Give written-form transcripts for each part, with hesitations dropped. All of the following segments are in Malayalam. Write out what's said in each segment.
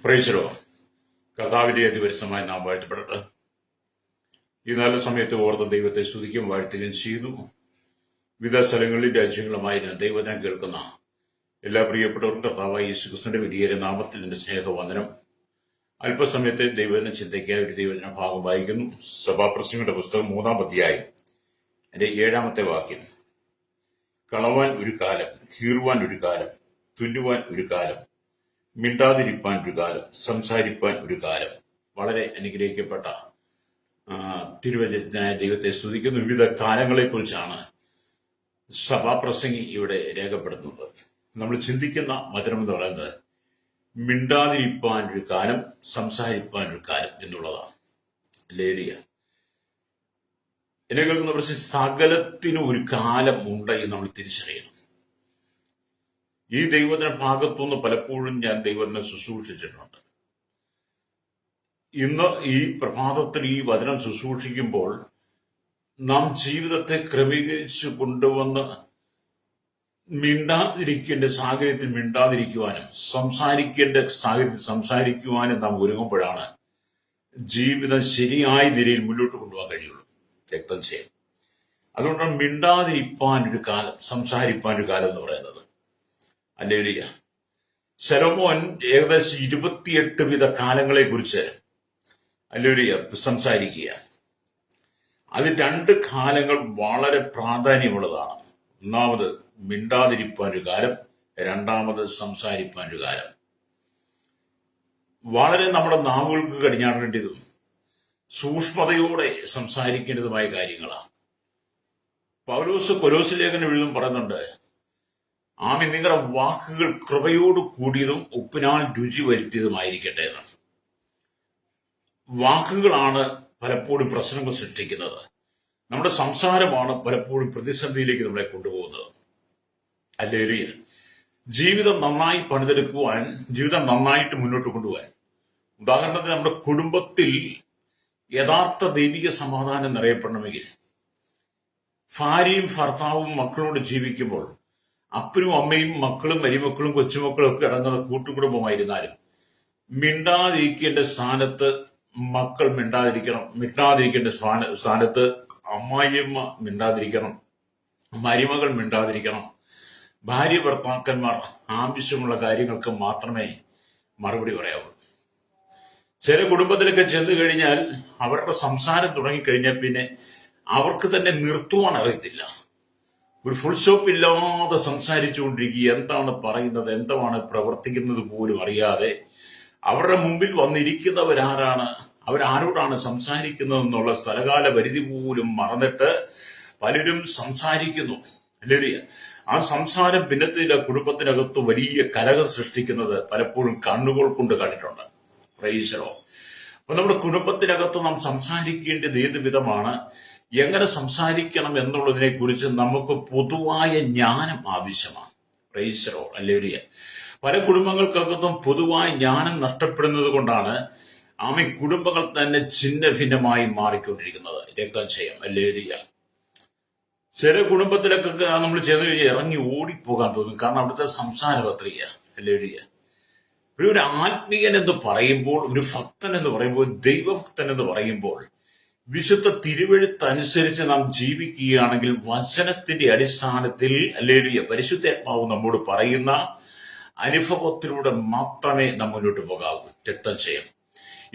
പ്രൈസലോ കർത്താവിന്റെ അതിപരിശുദ്ധമായ നാം വാഴ്ത്തപ്പെടട്ടെ. ഈ നല്ല സമയത്ത് ഓർത്ത ദൈവത്തെ സ്തുതിക്കും വാഴ്ത്തുകയും ചെയ്തു. വിവിധ സ്ഥലങ്ങളിൽ രാജ്യങ്ങളുമായി ദൈവവചനം കേൾക്കുന്ന എല്ലാ പ്രിയപ്പെട്ടവർക്കും കർത്താവായ യേശുക്രിസ്തുവിന്റെ വലിയ നാമത്തിൽ എന്റെ സ്നേഹവന്ദനം. അല്പസമയത്തെ ദൈവവചന ചിന്തയ്ക്കായി ഒരു ദൈവവചന ഭാഗം വായിക്കുന്നു. സഭാപ്രസംഗങ്ങളുടെ പുസ്തകം 3-ാം അധ്യായം എന്റെ 7-ാമത്തെ വാക്യം. കളവാൻ ഒരു കാലം, കീറുവാൻ ഒരു കാലം, തുന്നുവാൻ ഒരു കാലം, മിണ്ടാതിരിപ്പാൻ ഒരു കാലം, സംസാരിപ്പാൻ ഒരു കാലം. വളരെ അനുഗ്രഹിക്കപ്പെട്ട തിരുവചനത്തിനായ ദൈവത്തെ സ്തുതിക്കുന്ന വിവിധ കാലങ്ങളെക്കുറിച്ചാണ് സഭാപ്രസംഗി ഇവിടെ രേഖപ്പെടുത്തുന്നത്. നമ്മൾ ചിന്തിക്കുന്ന വചനം എന്ന് പറയുന്നത് മിണ്ടാതിരിപ്പാൻ ഒരു കാലം, സംസാരിപ്പാൻ ഒരു കാലം എന്നുള്ളതാണ്. ലേലിയ എന്നെ കേൾക്കുന്ന പ്രശ്നം, സകലത്തിനും ഒരു കാലം ഉണ്ട് എന്ന് നമ്മൾ തിരിച്ചറിയണം. ഈ ദൈവത്തിന്റെ ഭാഗത്തുനിന്ന് പലപ്പോഴും ഞാൻ ദൈവത്തിനെ ശുശ്രൂഷിച്ചിട്ടുണ്ട്. ഇന്ന് ഈ പ്രഭാതത്തിൽ ഈ വചനം ശുശ്രൂഷിക്കുമ്പോൾ നാം ജീവിതത്തെ ക്രമീകരിച്ചു കൊണ്ടുവന്ന് മിണ്ടാതിരിക്കേണ്ട സാഹചര്യത്തിൽ മിണ്ടാതിരിക്കുവാനും സംസാരിക്കേണ്ട സാഹചര്യത്തിൽ സംസാരിക്കുവാനും നാം ഒരുങ്ങുമ്പോഴാണ് ജീവിതം ശരിയായ നിലയിൽ മുന്നോട്ട് കൊണ്ടുപോകാൻ കഴിയുള്ളൂ. രക്തം ചെയ്യും. അതുകൊണ്ടാണ് മിണ്ടാതിരിപ്പാൻ ഒരു കാലം, സംസാരിപ്പാൻ ഒരു കാലം എന്ന് പറയുന്നത്. ഹല്ലേലൂയ. ശലോമോൻ ഏകദേശം 28 വിധ കാലങ്ങളെ കുറിച്ച് ഹല്ലേലൂയ സംസാരിക്കുക. അതിൽ 2 കാലങ്ങൾ വളരെ പ്രാധാന്യമുള്ളതാണ്. ഒന്നാമത് മിണ്ടാതിരിപ്പാൻ ഒരു കാലം, രണ്ടാമത് സംസാരിപ്പാൻ ഒരു കാലം. വളരെ നമ്മുടെ നാവുകൾക്ക് കടിഞ്ഞാടേണ്ടതും സൂക്ഷ്മതയോടെ സംസാരിക്കേണ്ടതുമായ കാര്യങ്ങളാണ്. പൗലോസ് കൊലോസ്യ ലേഖനം എഴുതും പറയുന്നുണ്ട്, ആമേൻ, നിങ്ങളുടെ വാക്കുകൾ കൃപയോട് കൂടിയതും ഉപ്പിനാൽ രുചി വരുത്തിയതുമായിരിക്കട്ടെ എന്ന്. വാക്കുകളാണ് പലപ്പോഴും പ്രശ്നങ്ങൾ സൃഷ്ടിക്കുന്നത്. നമ്മുടെ സംസാരമാണ് പലപ്പോഴും പ്രതിസന്ധിയിലേക്ക് നമ്മളെ കൊണ്ടുപോകുന്നത്. ഹല്ലേലൂയ. ജീവിതം നന്നായി പണിതെടുക്കുവാൻ, ജീവിതം നന്നായിട്ട് മുന്നോട്ട് കൊണ്ടുപോകാൻ, ഉദാഹരണത്തിന് നമ്മുടെ കുടുംബത്തിൽ യഥാർത്ഥ ദൈവിക സമാധാനം നിറയപ്പെടണമെങ്കിൽ ഭാര്യയും ഭർത്താവും മക്കളോട് ജീവിക്കുമ്പോൾ അപ്പനും അമ്മയും മക്കളും മരുമക്കളും കൊച്ചുമക്കളും ഒക്കെ അടങ്ങുന്ന കൂട്ടുകുടുംബമായിരുന്നാലും മിണ്ടാതിരിക്കേണ്ട സ്ഥാനത്ത് മക്കൾ മിണ്ടാതിരിക്കണം, മിണ്ടാതിരിക്കേണ്ട സ്ഥാനത്ത് അമ്മായിയമ്മ മിണ്ടാതിരിക്കണം, മരുമകൾ മിണ്ടാതിരിക്കണം. ഭാര്യ ഭർത്താക്കന്മാർ ആവശ്യമുള്ള കാര്യങ്ങൾക്ക് മാത്രമേ മറുപടി പറയാവൂ. ചില കുടുംബത്തിലൊക്കെ ചെന്നു കഴിഞ്ഞാൽ അവരുടെ സംസാരം തുടങ്ങിക്കഴിഞ്ഞാൽ പിന്നെ അവർക്ക് തന്നെ നിർത്തുവാൻ അറിയത്തില്ല. ഒരു ഫുൾ സ്റ്റോപ്പ് ഇല്ലാതെ സംസാരിച്ചുകൊണ്ടിരിക്കുക, എന്താണ് പറയുന്നത്, എന്താണ് പ്രവർത്തിക്കുന്നത് പോലും അറിയാതെ അവരുടെ മുമ്പിൽ വന്നിരിക്കുന്നവരാരാണ്, അവരാരോടാണ് സംസാരിക്കുന്നത് എന്നുള്ള സ്ഥലകാല പരിധി പോലും മറന്നിട്ട് പലരും സംസാരിക്കുന്നു. അല്ലേ? ആ സംസാരം പിന്നത്തെ കുടുംബത്തിനകത്ത് വലിയ കലകം സൃഷ്ടിക്കുന്നത് പലപ്പോഴും കണ്ണുകൾ കൊണ്ട് കണ്ടിട്ടുണ്ട്. പ്രൈസലോ. അപ്പൊ നമ്മുടെ കുടുംബത്തിനകത്ത് നാം സംസാരിക്കേണ്ടത് ഏത് വിധമാണ്, എങ്ങനെ സംസാരിക്കണം എന്നുള്ളതിനെ കുറിച്ച് നമുക്ക് പൊതുവായ ജ്ഞാനം ആവശ്യമാണ്. പ്രൈസലോ. ഹല്ലേലൂയ. പല കുടുംബങ്ങൾക്കകത്തും പൊതുവായ ജ്ഞാനം നഷ്ടപ്പെടുന്നത് കൊണ്ടാണ് ആമേ കുടുംബങ്ങൾ തന്നെ ഛിന്ന ഭിന്നമായി മാറിക്കൊണ്ടിരിക്കുന്നത്. രക്തം ചെയ്യാം. ഹല്ലേലൂയ. ചില കുടുംബത്തിലൊക്കെ നമ്മൾ ചെന്ന് കഴിഞ്ഞാൽ ഇറങ്ങി ഓടിപ്പോകാൻ തോന്നും. കാരണം അവിടുത്തെ സംസാര പത്രിക. ഹല്ലേലൂയ. ഒരു ആത്മീയൻ എന്ന് പറയുമ്പോൾ, ഒരു ഭക്തൻ എന്ന് പറയുമ്പോൾ, ദൈവഭക്തൻ എന്ന് പറയുമ്പോൾ വിശുദ്ധ തിരുവെഴുത്തനുസരിച്ച് നാം ജീവിക്കുകയാണെങ്കിൽ വചനത്തിന്റെ അടിസ്ഥാനത്തിൽ ഹല്ലേലൂയ പരിശുദ്ധാത്മാവ് നമ്മോട് പറയുന്ന അനുഭവത്തിലൂടെ മാത്രമേ നാം മുന്നോട്ട് പോകാവൂ. രക്തം ചെയ്യാം.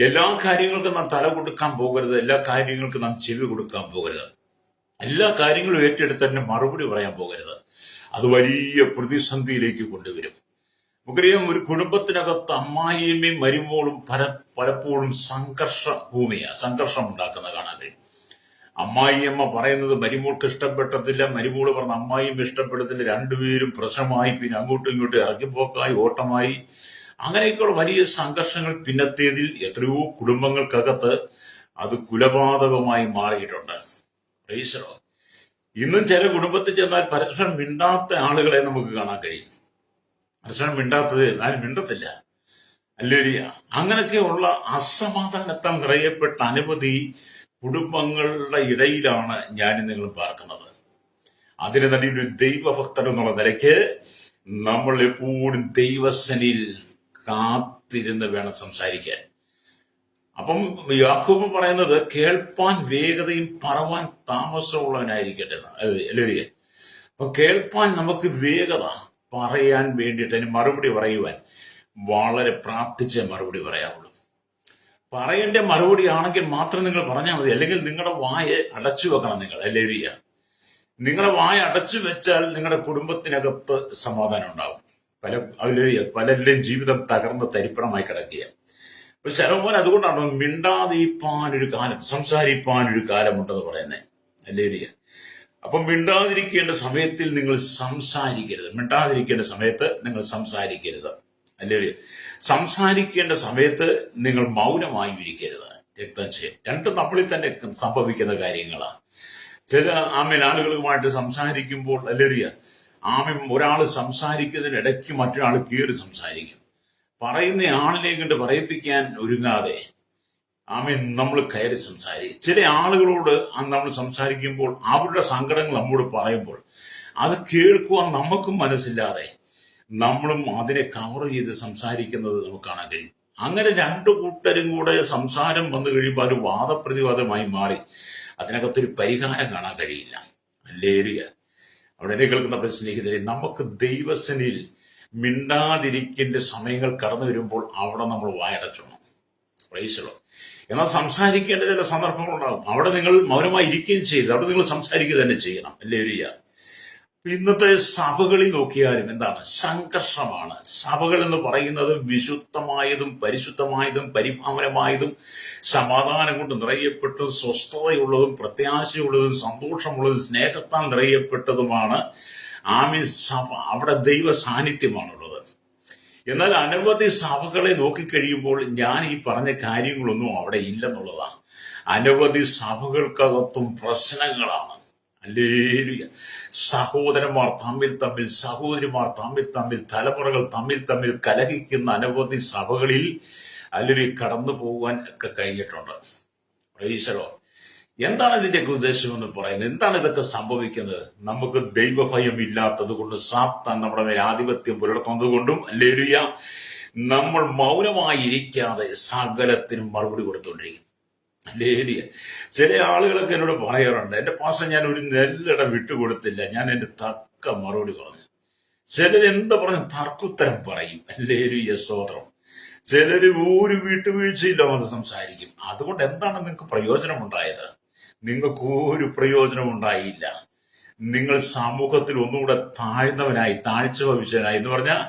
എല്ലാ കാര്യങ്ങൾക്കും നാം തല കൊടുക്കാൻ പോകരുത്, എല്ലാ കാര്യങ്ങൾക്കും നാം ചെവി കൊടുക്കാൻ പോകരുത്, എല്ലാ കാര്യങ്ങളും ഏറ്റെടുത്ത് തന്നെ മറുപടി പറയാൻ പോകരുത്. അത് വലിയ പ്രതിസന്ധിയിലേക്ക് കൊണ്ടുവരും. നമുക്കറിയാം, ഒരു കുടുംബത്തിനകത്ത് അമ്മായിയമ്മയും മരുമോളും പലപ്പോഴും സംഘർഷം ഉണ്ടാക്കുന്ന കാണാൻ കഴിയും. അമ്മായിയമ്മ പറയുന്നത് മരുമോൾക്ക് ഇഷ്ടപ്പെടത്തില്ല, മരുമോള് പറഞ്ഞ അമ്മായിയമ്മ ഇഷ്ടപ്പെടത്തില്ല, രണ്ടുപേരും പ്രശ്നമായി, പിന്നെ അങ്ങോട്ടും ഇങ്ങോട്ടും ഇറങ്ങിപ്പോക്കായി, ഓട്ടമായി, അങ്ങനെയൊക്കെയുള്ള വലിയ സംഘർഷങ്ങൾ പിന്നത്തേതിൽ എത്രയോ കുടുംബങ്ങൾക്കകത്ത് അത് കുലപാതകമായി മാറിയിട്ടുണ്ട്. പ്രൈസലോ. ഇന്നും ചില കുടുംബത്തിൽ ചെന്നാൽ പരസ്പരം മിണ്ടാത്ത ആളുകളെ നമുക്ക് കാണാൻ കഴിയും. പരസ്പരം മിണ്ടാത്തത് ആരും മിണ്ടത്തില്ല. ഹല്ലേലൂയ. അങ്ങനെയൊക്കെയുള്ള അസമാധാനത്താൽ നിറയപ്പെട്ട അനവധി കുടുംബങ്ങളുടെ ഇടയിലാണ് ഞാനും നിങ്ങളും പാർക്കുന്നത്. അതിന് നടുവിൽ ഒരു ദൈവഭക്തൻ എന്നുള്ള നിലയ്ക്ക് നമ്മൾ എപ്പോഴും ദൈവസനിൽ അടുത്തിരുന്ന് വേണം സംസാരിക്കാൻ. അപ്പം യാക്കോബ് പറയുന്നത് കേൾപ്പാൻ വേഗതയും പറവാൻ താമസമുള്ളവനായിരിക്കട്ടെ അല്ലേ. അപ്പൊ കേൾപ്പാൻ നമുക്ക് വേഗത, പറയാൻ വേണ്ടിയിട്ട് അതിന് മറുപടി പറയുവാൻ വളരെ പ്രാർത്ഥിച്ചേ മറുപടി പറയാവുള്ളൂ. പറയേണ്ട മറുപടി ആണെങ്കിൽ മാത്രം നിങ്ങൾ പറഞ്ഞാൽ മതി. അല്ലെങ്കിൽ നിങ്ങളുടെ വായ അടച്ചു വെക്കണം നിങ്ങൾ. അല്ലേ, നിങ്ങളുടെ വായ അടച്ചു വെച്ചാൽ നിങ്ങളുടെ കുടുംബത്തിനകത്ത് സമാധാനം ഉണ്ടാവും. പലരുടെയും ജീവിതം തകർന്ന് തരിപ്പണമായി കിടക്കുക. അപ്പൊ ശലോമോൻ അതുകൊണ്ടാണ് മിണ്ടാതിരിപ്പാനൊരു കാലം, സംസാരിപ്പാനൊരു കാലമുണ്ടെന്ന് പറയുന്നത്. അല്ലേ. അപ്പൊ മിണ്ടാതിരിക്കേണ്ട സമയത്തിൽ നിങ്ങൾ സംസാരിക്കരുത്. മിണ്ടാതിരിക്കേണ്ട സമയത്ത് നിങ്ങൾ സംസാരിക്കരുത്. അല്ലേ. സംസാരിക്കേണ്ട സമയത്ത് നിങ്ങൾ മൗനമായി ഇരിക്കരുത്. രക്തം രണ്ടും നമ്മളിൽ തന്നെ സംഭവിക്കുന്ന കാര്യങ്ങളാണ്. ചില ആളുകളുമായിട്ട് സംസാരിക്കുമ്പോൾ അല്ലേ, ഒരാൾ സംസാരിക്കുന്നതിനിടയ്ക്ക് മറ്റൊരാൾ കീറി സംസാരിക്കും. പറയുന്ന ആളിനെ കൊണ്ട് പറയിപ്പിക്കാൻ ഒരുങ്ങാതെ നമ്മൾ കയറി സംസാരിക്കും. ചില ആളുകളോട് നമ്മൾ സംസാരിക്കുമ്പോൾ അവരുടെ സങ്കടങ്ങൾ നമ്മോട് പറയുമ്പോൾ അത് കേൾക്കുവാൻ നമുക്കും മനസ്സില്ലാതെ നമ്മളും അതിനെ കവർ ചെയ്ത് സംസാരിക്കുന്നത് നമുക്ക് കാണാൻ കഴിയും. അങ്ങനെ രണ്ടു കൂട്ടരും കൂടെ സംസാരം വന്നു കഴിയുമ്പോൾ ഒരു വാദപ്രതിവാദമായി മാറി അതിനകത്തൊരു പരിഹാരം കാണാൻ കഴിയില്ല. അല്ലേ. അവിടെ എന്നെ കേൾക്കുന്ന സ്നേഹിതരെ, നമുക്ക് ദൈവസനിൽ മിണ്ടാതിരിക്കേണ്ട സമയങ്ങൾ കടന്നു വരുമ്പോൾ അവിടെ നമ്മൾ വായടച്ചോണം. പ്രൈസലോ. എന്നാൽ സംസാരിക്കേണ്ട ചില സന്ദർഭങ്ങളുണ്ടാകും. അവിടെ നിങ്ങൾ മൗനമായി ഇരിക്കുകയും ചെയ്ത് അവിടെ നിങ്ങൾ സംസാരിക്കുക തന്നെ ചെയ്യണം. അല്ലേ. ഇന്നത്തെ സഭകളിൽ നോക്കിയാലും എന്താണ് സംഘർഷമാണ്. സഭകൾ എന്ന് പറയുന്നത് വിശുദ്ധമായതും പരിശുദ്ധമായതും പരിഭാവനമായതും സമാധാനം കൊണ്ട് നിറയപ്പെട്ടതും സ്വസ്ഥതയുള്ളതും പ്രത്യാശയുള്ളതും സന്തോഷമുള്ളതും സ്നേഹത്താൽ നിറയപ്പെട്ടതുമാണ്. സഭ, അവിടെ ദൈവ സാന്നിധ്യമാണുള്ളത്. എന്നാൽ അനവധി സഭകളെ നോക്കിക്കഴിയുമ്പോൾ ഞാൻ ഈ പറഞ്ഞ കാര്യങ്ങളൊന്നും അവിടെ ഇല്ലെന്നുള്ളതാണ്. അനവധി സഭകൾക്കകത്തും പ്രശ്നങ്ങളാണ്. ഹല്ലേലൂയ. സഹോദരന്മാർ തമ്മിൽ സഹോദരിമാർ തമ്മിൽ തലമുറകൾ തമ്മിൽ കലഹിക്കുന്ന അനവധി സഭകളിൽ അല്ലെങ്കിൽ കടന്നു പോകാൻ ഒക്കെ കഴിഞ്ഞിട്ടുണ്ട്. പ്രൈസലോ. എന്താണ് ഇതിന്റെ ഉദ്ദേശം എന്ന് പറയുന്നത്? എന്താണ് ഇതൊക്കെ സംഭവിക്കുന്നത്? നമുക്ക് ദൈവഭയം ഇല്ലാത്തത് കൊണ്ട്, സാത്താൻ നമ്മുടെ മേൽ ആധിപത്യം പുലർത്തുന്നത് കൊണ്ടും, ഹല്ലേലൂയ, നമ്മൾ മൗനമായിരിക്കാതെ സകലത്തിനും മറുപടി കൊടുത്തുകൊണ്ടിരിക്കും. ഹല്ലേലൂയ. ചില ആളുകളൊക്കെ എന്നോട് പറയാറുണ്ട്, എന്റെ പാസ്റ്റർ ഞാൻ ഒരു നെല്ലിട വിട്ടുകൊടുത്തില്ല, ഞാൻ എന്റെ തക്ക മറുപടി പറഞ്ഞു. ചിലരെന്താ പറഞ്ഞു തർക്കുത്തരം പറയും. ഹല്ലേലൂയ, സ്തോത്രം. ചിലര് ഒരു വിട്ടുവീഴ്ചയില്ലാതെ സംസാരിക്കും. അതുകൊണ്ട് എന്താണ് നിങ്ങൾക്ക് പ്രയോജനമുണ്ടായത്? നിങ്ങൾക്ക് ഒരു പ്രയോജനം ഉണ്ടായില്ല. നിങ്ങൾ സമൂഹത്തിൽ ഒന്നുകൂടെ താഴ്ന്നവനായി, താഴ്ച ഭവിഷ്യനായി എന്ന് പറഞ്ഞാൽ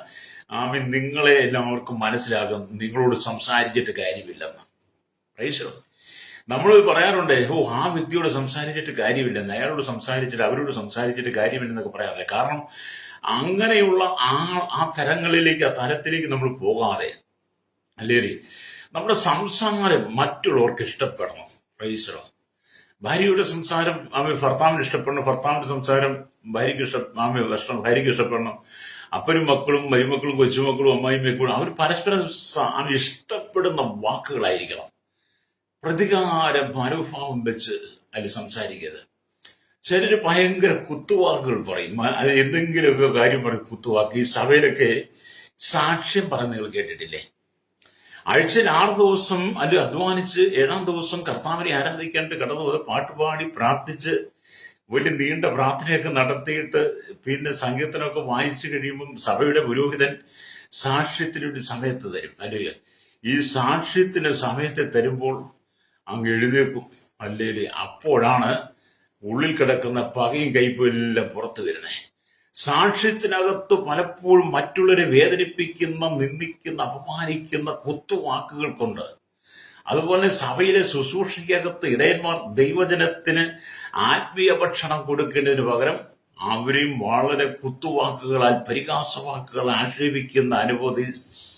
നിങ്ങളെ എല്ലാവർക്കും മനസ്സിലാകും നിങ്ങളോട് സംസാരിച്ചിട്ട് കാര്യമില്ലെന്ന്. പ്രൈസോ. നമ്മൾ പറയാറുണ്ട്, ആ വ്യക്തിയോട് സംസാരിച്ചിട്ട് കാര്യമില്ലെന്ന്, അയാളോട് സംസാരിച്ചിട്ട് അവരോട് സംസാരിച്ചിട്ട് കാര്യമില്ലെന്നൊക്കെ പറയാറില്ല. കാരണം അങ്ങനെയുള്ള ആ തരങ്ങളിലേക്ക്, ആ തലത്തിലേക്ക് നമ്മൾ പോകാതെ, അല്ലേ, നമ്മുടെ സംസാരം മറ്റുള്ളവർക്ക് ഇഷ്ടപ്പെടണം. പ്രൈസോ. ഭാര്യയുടെ സംസാരം ഭർത്താവിന് ഇഷ്ടപ്പെടണം, ഭർത്താവിന്റെ സംസാരം ഭാര്യയ്ക്ക് ഇഷ്ടപ്പെടണം. അപ്പനും മക്കളും മരുമക്കളും കൊച്ചുമക്കളും അമ്മായിയും മക്കളും അവർ പരസ്പരം ഇഷ്ടപ്പെടുന്ന വാക്കുകളായിരിക്കണം. പ്രതികാര മനോഭാവം വെച്ച് അതിൽ സംസാരിക്കരുത്. ചിലര് ഭയങ്കര കുത്തുവാക്കുകൾ പറയും. എന്തെങ്കിലുമൊക്കെ കാര്യം പറയും, കുത്തുവാക്ക്. ഈ സഭയിലൊക്കെ സാക്ഷ്യം പറയുന്ന നിങ്ങൾ കേട്ടിട്ടില്ലേ? ആഴ്ചയിൽ 6 ദിവസം അല്ലെ അധ്വാനിച്ച് 7-ാം ദിവസം കർത്താവിനെ ആരാധിക്കാനായിട്ട് കടന്നത്, പാട്ടുപാടി പ്രാർത്ഥിച്ച് വലിയ നീണ്ട പ്രാർത്ഥനയൊക്കെ നടത്തിയിട്ട് പിന്നെ സംഗീതനൊക്കെ വായിച്ചു കഴിയുമ്പം സഭയുടെ പുരോഹിതൻ സാക്ഷ്യത്തിനൊരു സമയത്ത് തരും. അല്ലേ, ഈ സാക്ഷ്യത്തിന് സമയത്ത് തരുമ്പോൾ അങ്ങ് എഴുന്നേക്കും. അല്ലേ, അപ്പോഴാണ് ഉള്ളിൽ കിടക്കുന്ന പകയും കയ്പും എല്ലാം പുറത്തു വരുന്നത്. സാക്ഷ്യത്തിനകത്ത് പലപ്പോഴും മറ്റുള്ളവരെ വേദനിപ്പിക്കുന്ന, നിന്ദിക്കുന്ന, അപമാനിക്കുന്ന കുത്തുവാക്കുകൾ കൊണ്ട്, അതുപോലെ സഭയിലെ ശുശ്രൂഷയ്ക്കകത്ത് ഇടയന്മാർ ദൈവജനത്തിന് ആത്മീയ ഭക്ഷണം കൊടുക്കേണ്ടതിന് പകരം അവരെയും വളരെ കുത്തുവാക്കുകളാൽ, പരിഹാസവാക്കുകൾ ആക്ഷേപിക്കുന്ന അനവധി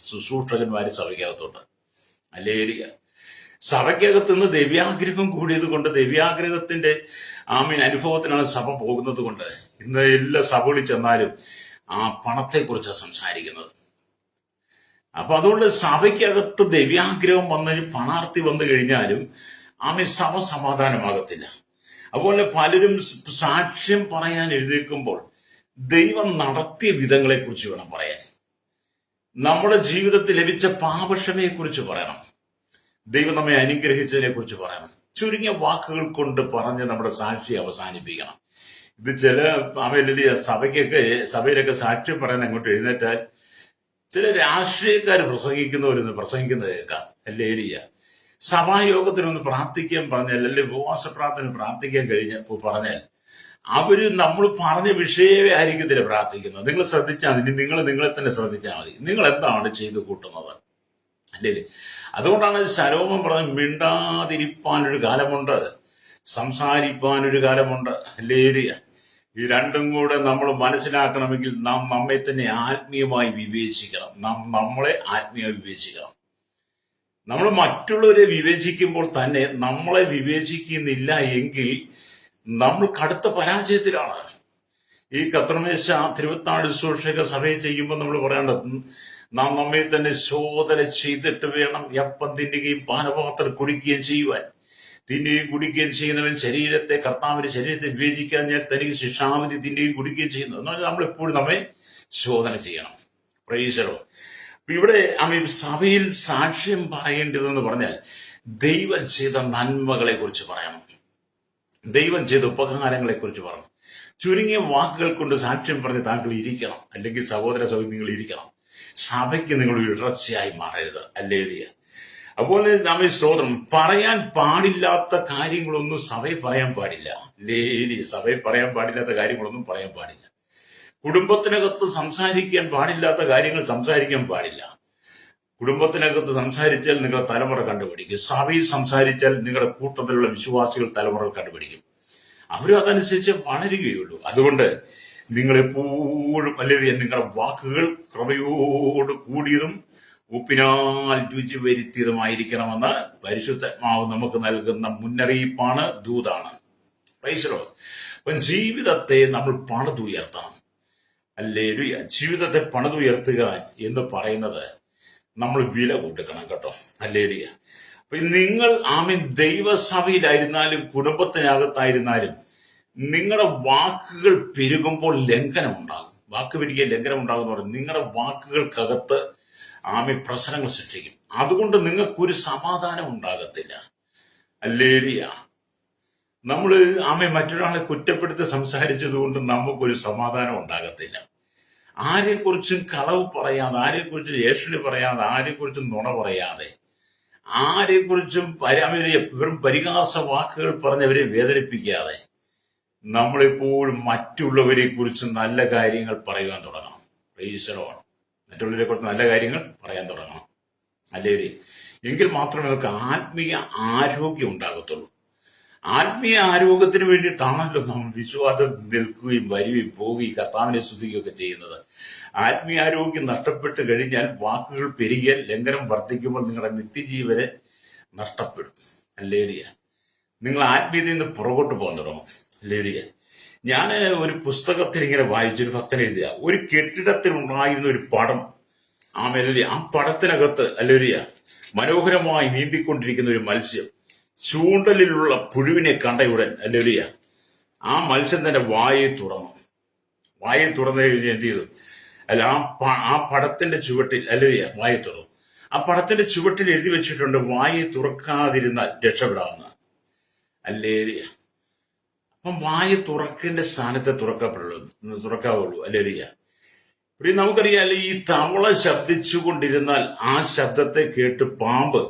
ശുശ്രൂഷകന്മാർ സഭയ്ക്കകത്തുണ്ട്. അല്ലേരിയ. സഭയ്ക്കകത്ത് നിന്ന് ദിവ്യാഗ്രഹം കൂടിയത് കൊണ്ട്, ദിവ്യാഗ്രഹത്തിന്റെ അനുഭവത്തിനാണ് സഭ പോകുന്നത് കൊണ്ട് ഇന്ന് എല്ലാ സഭകളിൽ ചെന്നാലും പണത്തെക്കുറിച്ചാണ് സംസാരിക്കുന്നത്. അപ്പൊ അതുകൊണ്ട് സഭയ്ക്കകത്ത് ദിവ്യാഗ്രഹം വന്ന് പണാർത്ഥി വന്നു കഴിഞ്ഞാലും സഭ സമാധാനമാകത്തില്ല. അതുപോലെ പലരും സാക്ഷ്യം പറയാൻ എഴുന്നേൽക്കുമ്പോൾ ദൈവം നടത്തിയ വിധങ്ങളെ കുറിച്ച് വേണം പറയാൻ. നമ്മുടെ ജീവിതത്തിൽ ലഭിച്ച പാപക്ഷമയെ കുറിച്ച് പറയണം. ദൈവം നമ്മെ അനുഗ്രഹിച്ചതിനെ കുറിച്ച് പറയണം. ചുരുങ്ങിയ വാക്കുകൾ കൊണ്ട് പറഞ്ഞ് നമ്മുടെ സാക്ഷി അവസാനിപ്പിക്കണം. ഇത് ചില സഭയിലൊക്കെ സാക്ഷ്യം പറയാൻ അങ്ങോട്ട് എഴുന്നേറ്റാൽ ചില രാഷ്ട്രീയക്കാർ പ്രസംഗിക്കുന്നത് കേൾക്കാം. അല്ലേ ഏലിയ സഭായോഗത്തിനൊന്ന് പ്രാർത്ഥിക്കാൻ പറഞ്ഞാൽ, അല്ലെ ഉപവാസ പ്രാർത്ഥന പ്രാർത്ഥിക്കാൻ കഴിഞ്ഞപ്പോൾ പറഞ്ഞാൽ അവര് നമ്മൾ പറഞ്ഞ വിഷയമേ ആയിരിക്കത്തില്ല പ്രാർത്ഥിക്കുന്നത്. നിങ്ങൾ ശ്രദ്ധിച്ചാൽ മതി, നിങ്ങളെ തന്നെ ശ്രദ്ധിച്ചാൽ മതി, നിങ്ങൾ എന്താണ് ചെയ്തു കൂട്ടുന്നത്. അല്ലേ? അതുകൊണ്ടാണ് ശലോമോൻ പറഞ്ഞത്, മിണ്ടാതിരിപ്പാനൊരു കാലമുണ്ട്, സംസാരിപ്പാനൊരു കാലമുണ്ട്. അല്ലേ? ഈ രണ്ടും കൂടെ നമ്മൾ മനസ്സിലാക്കണമെങ്കിൽ നാം നമ്മെ തന്നെ ആത്മീയമായി വിവേചിക്കണം. നമ്മളെ ആത്മീയമായി വിവേചിക്കണം. നമ്മൾ മറ്റുള്ളവരെ വിവേചിക്കുമ്പോൾ തന്നെ നമ്മളെ വിവേചിക്കുന്നില്ല എങ്കിൽ നമ്മൾ കടുത്ത പരാജയത്തിലാണ്. ഈ കർത്തൃമേശ തിരുവത്താഴ് ശുശ്രൂഷക സഭയിൽ ചെയ്യുമ്പോൾ നമ്മൾ പറയേണ്ടത്, നാം നമ്മെ തന്നെ ശോധന ചെയ്തിട്ട് വേണം എപ്പം തിന്നുകയും പാനപാത്രം കുടിക്കുകയും ചെയ്യുവാൻ. തിന്നുകയും കുടിക്കുകയും ചെയ്യുന്നവൻ കർത്താവിന്റെ ശരീരത്തെ വിവേചിക്കാൻ ഞാൻ തനിക്ക് ശിക്ഷാവിധി തിന്നുകയും കുടിക്കുകയും ചെയ്യുന്നു എന്ന് പറഞ്ഞാൽ നമ്മൾ എപ്പോഴും നമ്മെ ശോധന ചെയ്യണം. പ്രൈസലോ. ഇവിടെ സഭയിൽ സാക്ഷ്യം പറയേണ്ടതെന്ന് പറഞ്ഞാൽ ദൈവം ചെയ്ത നന്മകളെ കുറിച്ച് പറയണം, ദൈവം ചെയ്ത ഉപകാരങ്ങളെ കുറിച്ച് പറയണം. ചുരുങ്ങിയ വാക്കുകൾ കൊണ്ട് സാക്ഷ്യം പറഞ്ഞ് താങ്കൾ ഇരിക്കണം. അല്ലെങ്കിൽ സഹോദര നിങ്ങൾ ഇരിക്കണം. സഭയ്ക്ക് നിങ്ങൾ ഇടർച്ചയായി മാറരുത്. അല്ലേ? അതുപോലെ നമ്മെ സ്തോത്രം, പറയാൻ പാടില്ലാത്ത കാര്യങ്ങളൊന്നും സഭയിൽ പറയാൻ പാടില്ല. അല്ലേ? സഭയിൽ പറയാൻ പാടില്ലാത്ത കാര്യങ്ങളൊന്നും പറയാൻ പാടില്ല. കുടുംബത്തിനകത്ത് സംസാരിക്കാൻ പാടില്ലാത്ത കാര്യങ്ങൾ സംസാരിക്കാൻ പാടില്ല. കുടുംബത്തിനകത്ത് സംസാരിച്ചാൽ നിങ്ങളുടെ തലമുറ കണ്ടുപിടിക്കും. സഭയിൽ സംസാരിച്ചാൽ നിങ്ങളുടെ കൂട്ടത്തിലുള്ള വിശ്വാസികൾ തലമുറ കണ്ടുപിടിക്കും. അവരും അതനുസരിച്ച് വളരുകയുള്ളൂ. അതുകൊണ്ട് നിങ്ങളെപ്പോഴും അല്ലെങ്കിൽ നിങ്ങളുടെ വാക്കുകൾ കൃപയോട് കൂടിയതും ഉപ്പിനാൽ രുചി വരുത്തിയതുമായിരിക്കണമെന്ന് പരിശുദ്ധാത്മാവ് നമുക്ക് നൽകുന്ന മുന്നറിയിപ്പാണ്, ദൂതാണ്. പ്രൈസലോ. അപ്പം ജീവിതത്തെ നമ്മൾ പണിതുയർത്തണം. ഹല്ലേലൂയ. ജീവിതത്തെ പണിതുയർത്തുക എന്ന് പറയുന്നത് നമ്മൾ വില കൊടുക്കണം കേട്ടോ. ഹല്ലേലൂയ. അപ്പൊ നിങ്ങൾ ദൈവസഭയിലായിരുന്നാലും കുടുംബത്തിനകത്തായിരുന്നാലും നിങ്ങളുടെ വാക്കുകൾ പെരുകുമ്പോൾ ലംഘനം ഉണ്ടാകും. വാക്ക് പെരുകിയ ലംഘനം ഉണ്ടാകും എന്ന് പറയുന്നത് നിങ്ങളുടെ വാക്കുകൾക്കകത്ത് പ്രശ്നങ്ങൾ സൃഷ്ടിക്കും. അതുകൊണ്ട് നിങ്ങൾക്കൊരു സമാധാനം ഉണ്ടാകത്തില്ല. ഹല്ലേലൂയ. നമ്മൾ മറ്റൊരാളെ കുറ്റപ്പെടുത്തി സംസാരിച്ചത് കൊണ്ട് നമുക്കൊരു സമാധാനം ഉണ്ടാകത്തില്ല. ആരെക്കുറിച്ചും കളവ് പറയാതെ, ആരെക്കുറിച്ചും ഏഷണി പറയാതെ, ആരെക്കുറിച്ചും നുണ പറയാതെ, ആരെക്കുറിച്ചും വെറും പരിഹാസ വാക്കുകൾ പറഞ്ഞവരെ വേദനിപ്പിക്കാതെ നമ്മളെപ്പോഴും മറ്റുള്ളവരെ കുറിച്ച് നല്ല കാര്യങ്ങൾ പറയാൻ തുടങ്ങണം. ഈശ്വരമാണ്. മറ്റുള്ളവരെ കുറിച്ച് നല്ല കാര്യങ്ങൾ പറയാൻ തുടങ്ങണം. അല്ലേ? എങ്കിൽ മാത്രമേ നമുക്ക് ആത്മീയ ആരോഗ്യം ഉണ്ടാകത്തുള്ളൂ. ആത്മീയ ആരോഗ്യത്തിന് വേണ്ടിയിട്ടാണല്ലോ നമ്മൾ വിശ്വാസം നിൽക്കുകയും വരികയും പോവുകയും കർത്താവിനെ സ്തുതിക്കുകയൊക്കെ ചെയ്യുന്നത്. ആത്മീയ ആരോഗ്യം നഷ്ടപ്പെട്ട് കഴിഞ്ഞാൽ വാക്കുകൾ പെരുകിയാൽ ലംഘനം വർദ്ധിക്കുമ്പോൾ നിങ്ങളുടെ നിത്യജീവനെ നഷ്ടപ്പെടും. അല്ലേലിയ. നിങ്ങൾ ആത്മീയതയിൽ നിന്ന് പുറകോട്ട് പോകാൻ തുടങ്ങും. അല്ലേലിയ. ഞാൻ ഒരു പുസ്തകത്തിൽ ഇങ്ങനെ വായിച്ചൊരു ഭക്തൻ എഴുതിയ ഒരു കെട്ടിടത്തിലുണ്ടായിരുന്ന ഒരു പടം. ആ പടത്തിനകത്ത് അല്ലേലിയ മനോഹരമായി നീന്തിക്കൊണ്ടിരിക്കുന്ന ഒരു മത്സ്യം ചൂണ്ടലിലുള്ള പുഴുവിനെ കണ്ടയുടൻ അല്ലേലിയ ആ മത്സ്യം തന്നെ വായെ തുറന്നു കഴിഞ്ഞ് എന്ത് ചെയ്തു? അല്ല, ആ പടത്തിന്റെ ചുവട്ടിൽ അല്ലേലിയ വായെ തുറന്നു. ആ പടത്തിന്റെ ചുവട്ടിൽ എഴുതി വെച്ചിട്ടുണ്ട്, വായെ തുറക്കാതിരുന്നാൽ രക്ഷപ്പെടാവുന്ന. അല്ലേലിയ. അപ്പം വായെ തുറക്കേണ്ട സ്ഥാനത്തെ തുറക്കാവുള്ളൂ. അല്ലേലിയ. നമുക്കറിയാം, ഈ തവള ശബ്ദിച്ചുകൊണ്ടിരുന്നാൽ ആ ശബ്ദത്തെ കേട്ട് പാമ്പ്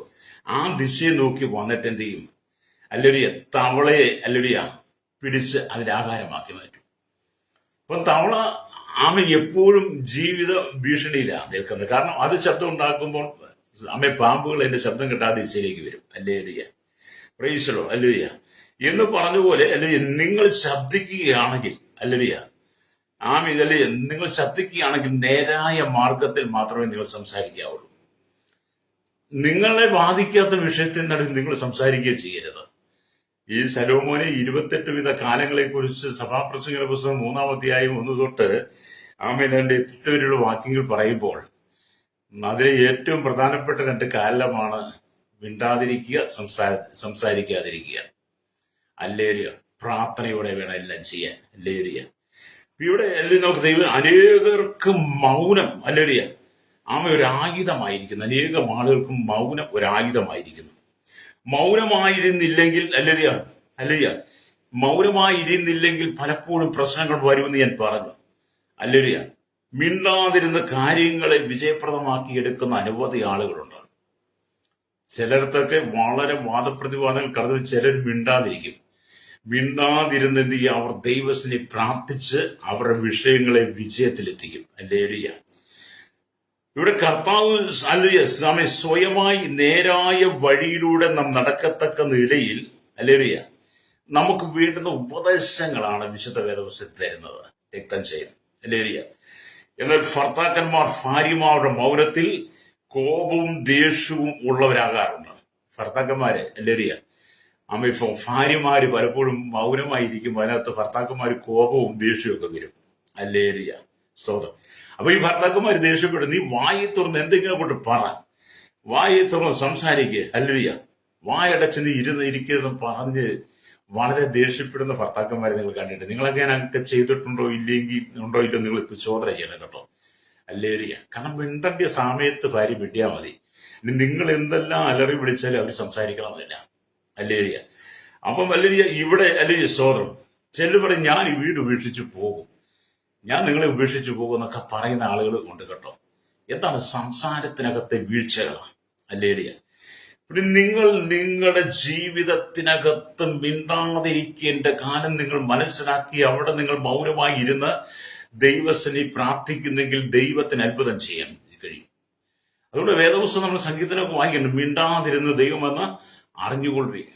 ആ ദിശയെ നോക്കി വന്നിട്ട് എന്ത് ചെയ്യും? അല്ലൊരിയ തവളയെ പിടിച്ച് അതിന്റെ ആഹാരമാക്കി മാറ്റും. അപ്പം തവള എപ്പോഴും ജീവിത ഭീഷണിയിലാണ് നിൽക്കുന്നത്. കാരണം അത് ശബ്ദം ഉണ്ടാക്കുമ്പോൾ പാമ്പുകൾ അതിന്റെ ശബ്ദം കിട്ടാതെ ദിശയിലേക്ക് വരും. അല്ലേലിയ. പ്രൈസലോ. അല്ലേലിയ. എന്ന് പറഞ്ഞതുപോലെ അല്ലേലിയ, നിങ്ങൾ ശബ്ദിക്കുകയാണെങ്കിൽ അല്ലേലിയ നിങ്ങൾ ശബ്ദിക്കുകയാണെങ്കിൽ നേരായ മാർഗത്തിൽ മാത്രമേ നിങ്ങൾ സംസാരിക്കാവുള്ളൂ. നിങ്ങളെ ബാധിക്കാത്ത വിഷയത്തിൽ നിന്നാണ് നിങ്ങൾ സംസാരിക്കുകയും ചെയ്യരുത്. ഈ ശലോമോനെ 28 വിധ കാലങ്ങളെ കുറിച്ച് സഭാപ്രസംഗ പുസ്തകം 3-ാം അധ്യായം 1 തൊട്ട് 8 വരെയുള്ള വാക്യങ്ങൾ പറയുമ്പോൾ അതിലെ ഏറ്റവും പ്രധാനപ്പെട്ട 2 കാലമാണ് മിണ്ടാതിരിക്കുക, സംസാരിക്കാതിരിക്കുക. അല്ലേലിയ. പ്രാർത്ഥനയോടെ വേണം എല്ലാം ചെയ്യാൻ. അല്ലേലിയ. ഇവിടെ നമുക്ക് ദൈവം അനേകർക്ക് മൗനം അല്ലേലിയ ഒരു ആയുധമായിരിക്കുന്നു. അനേകം ആളുകൾക്കും മൗനം ഒരു ആയുധമായിരിക്കുന്നു. മൗനമായിരുന്നില്ലെങ്കിൽ അല്ലല്ല മൗനമായിരുന്നില്ലെങ്കിൽ പലപ്പോഴും പ്രശ്നങ്ങൾ വരുമെന്ന് ഞാൻ പറഞ്ഞു. അല്ലല്ല മിണ്ടാതിരുന്ന കാര്യങ്ങളെ വിജയപ്രദമാക്കി എടുക്കുന്ന അനവധി ആളുകളുണ്ട്. ചിലർക്കൊക്കെ വളരെ വാദപ്രതിവാദങ്ങൾ കടന്നു, ചിലർ മിണ്ടാതിരിക്കും. മിണ്ടാതിരുന്ന് എന്ത് ചെയ്യുക, അവർ ദൈവത്തിനെ പ്രാർത്ഥിച്ച് അവരുടെ വിഷയങ്ങളെ വിജയത്തിലെത്തിക്കും. അല്ലേലൂയ. ഇവിടെ കർത്താവ് നമ്മെ സ്വയമായി നേരായ വഴിയിലൂടെ നാം നടക്കത്തക്ക നിലയിൽ അല്ലേലൂയ നമുക്ക് വേണ്ടുന്ന ഉപദേശങ്ങളാണ് വിശുദ്ധ വേദപുസ്തകത്തിൽ തരുന്നത്. രക്തം ചെയ്യും. അല്ലേലൂയ. എന്നാൽ ഭർത്താക്കന്മാർ ഭാര്യമാരുടെ മൗനത്തിൽ കോപവും ദേഷ്യവും ഉള്ളവരാകാറുണ്ട്. ഭർത്താക്കന്മാര് അല്ലേലൂയ ഇപ്പൊ ഭാര്യമാര് പലപ്പോഴും മൗനമായിരിക്കും. അതിനകത്ത് ഭർത്താക്കന്മാര് കോപവും ദേഷ്യവും ഒക്കെ വരും. അല്ലേലൂയ. സ്തോത്രം. അപ്പൊ ഈ ഭർത്താക്കന്മാര് ദേഷ്യപ്പെടും. നീ വായി തുറന്ന് എന്തെങ്കിലും കൊണ്ട് പറ, വായി തുറന്ന് സംസാരിക്കുക. അല്ലേലൂയ. വായടച്ച് നീ ഇരിക്കരുതെന്ന് പറഞ്ഞ് വളരെ ദേഷ്യപ്പെടുന്ന ഭർത്താക്കന്മാരെ നിങ്ങൾ കണ്ടിട്ട്, നിങ്ങളൊക്കെ ഞാനൊക്കെ ചെയ്തിട്ടുണ്ടോ ഉണ്ടോ ഇല്ലോ നിങ്ങൾ ഇപ്പൊ ചോദന ചെയ്യണം കേട്ടോ. അല്ലേലൂയ. കാരണം മിണ്ടേണ്ട സമയത്ത് ഭാര്യ വിട്ടിയാൽ മതി. നിങ്ങൾ എന്തെല്ലാം അലറി വിളിച്ചാലും അവർ സംസാരിക്കണമെന്നില്ല. അല്ലേലൂയ. അപ്പം അല്ലേലൂയ ഇവിടെ അല്ലേലൂയ സ്തോത്രം. ചിലർ പറയും ഞാൻ ഈ വീട് ഉപേക്ഷിച്ചു പോകും, ഞാൻ നിങ്ങളെ ഉപേക്ഷിച്ചു പോകും എന്നൊക്കെ പറയുന്ന ആളുകൾ ഉണ്ട് കേട്ടോ. എന്താണ് സംസാരത്തിനകത്തെ വീഴ്ചകളാണ്. അല്ലേലൂയ. പിന്നെ നിങ്ങൾ നിങ്ങളുടെ ജീവിതത്തിനകത്ത് മിണ്ടാതിരിക്കേണ്ട കാലം നിങ്ങൾ മനസ്സിലാക്കി അവിടെ നിങ്ങൾ മൗനമായി ഇരുന്ന് ദൈവത്തിനെ പ്രാർത്ഥിക്കുന്നെങ്കിൽ ദൈവത്തിന് അത്ഭുതം ചെയ്യാൻ കഴിയും. അതുകൊണ്ട് വേദപുസ്തകം നമ്മൾ സംഗീതത്തിനൊക്കെ വായിക്കുന്നുണ്ട്, മിണ്ടാതിരുന്ന് ദൈവമെന്ന് അറിഞ്ഞുകൊള്ളുകയും.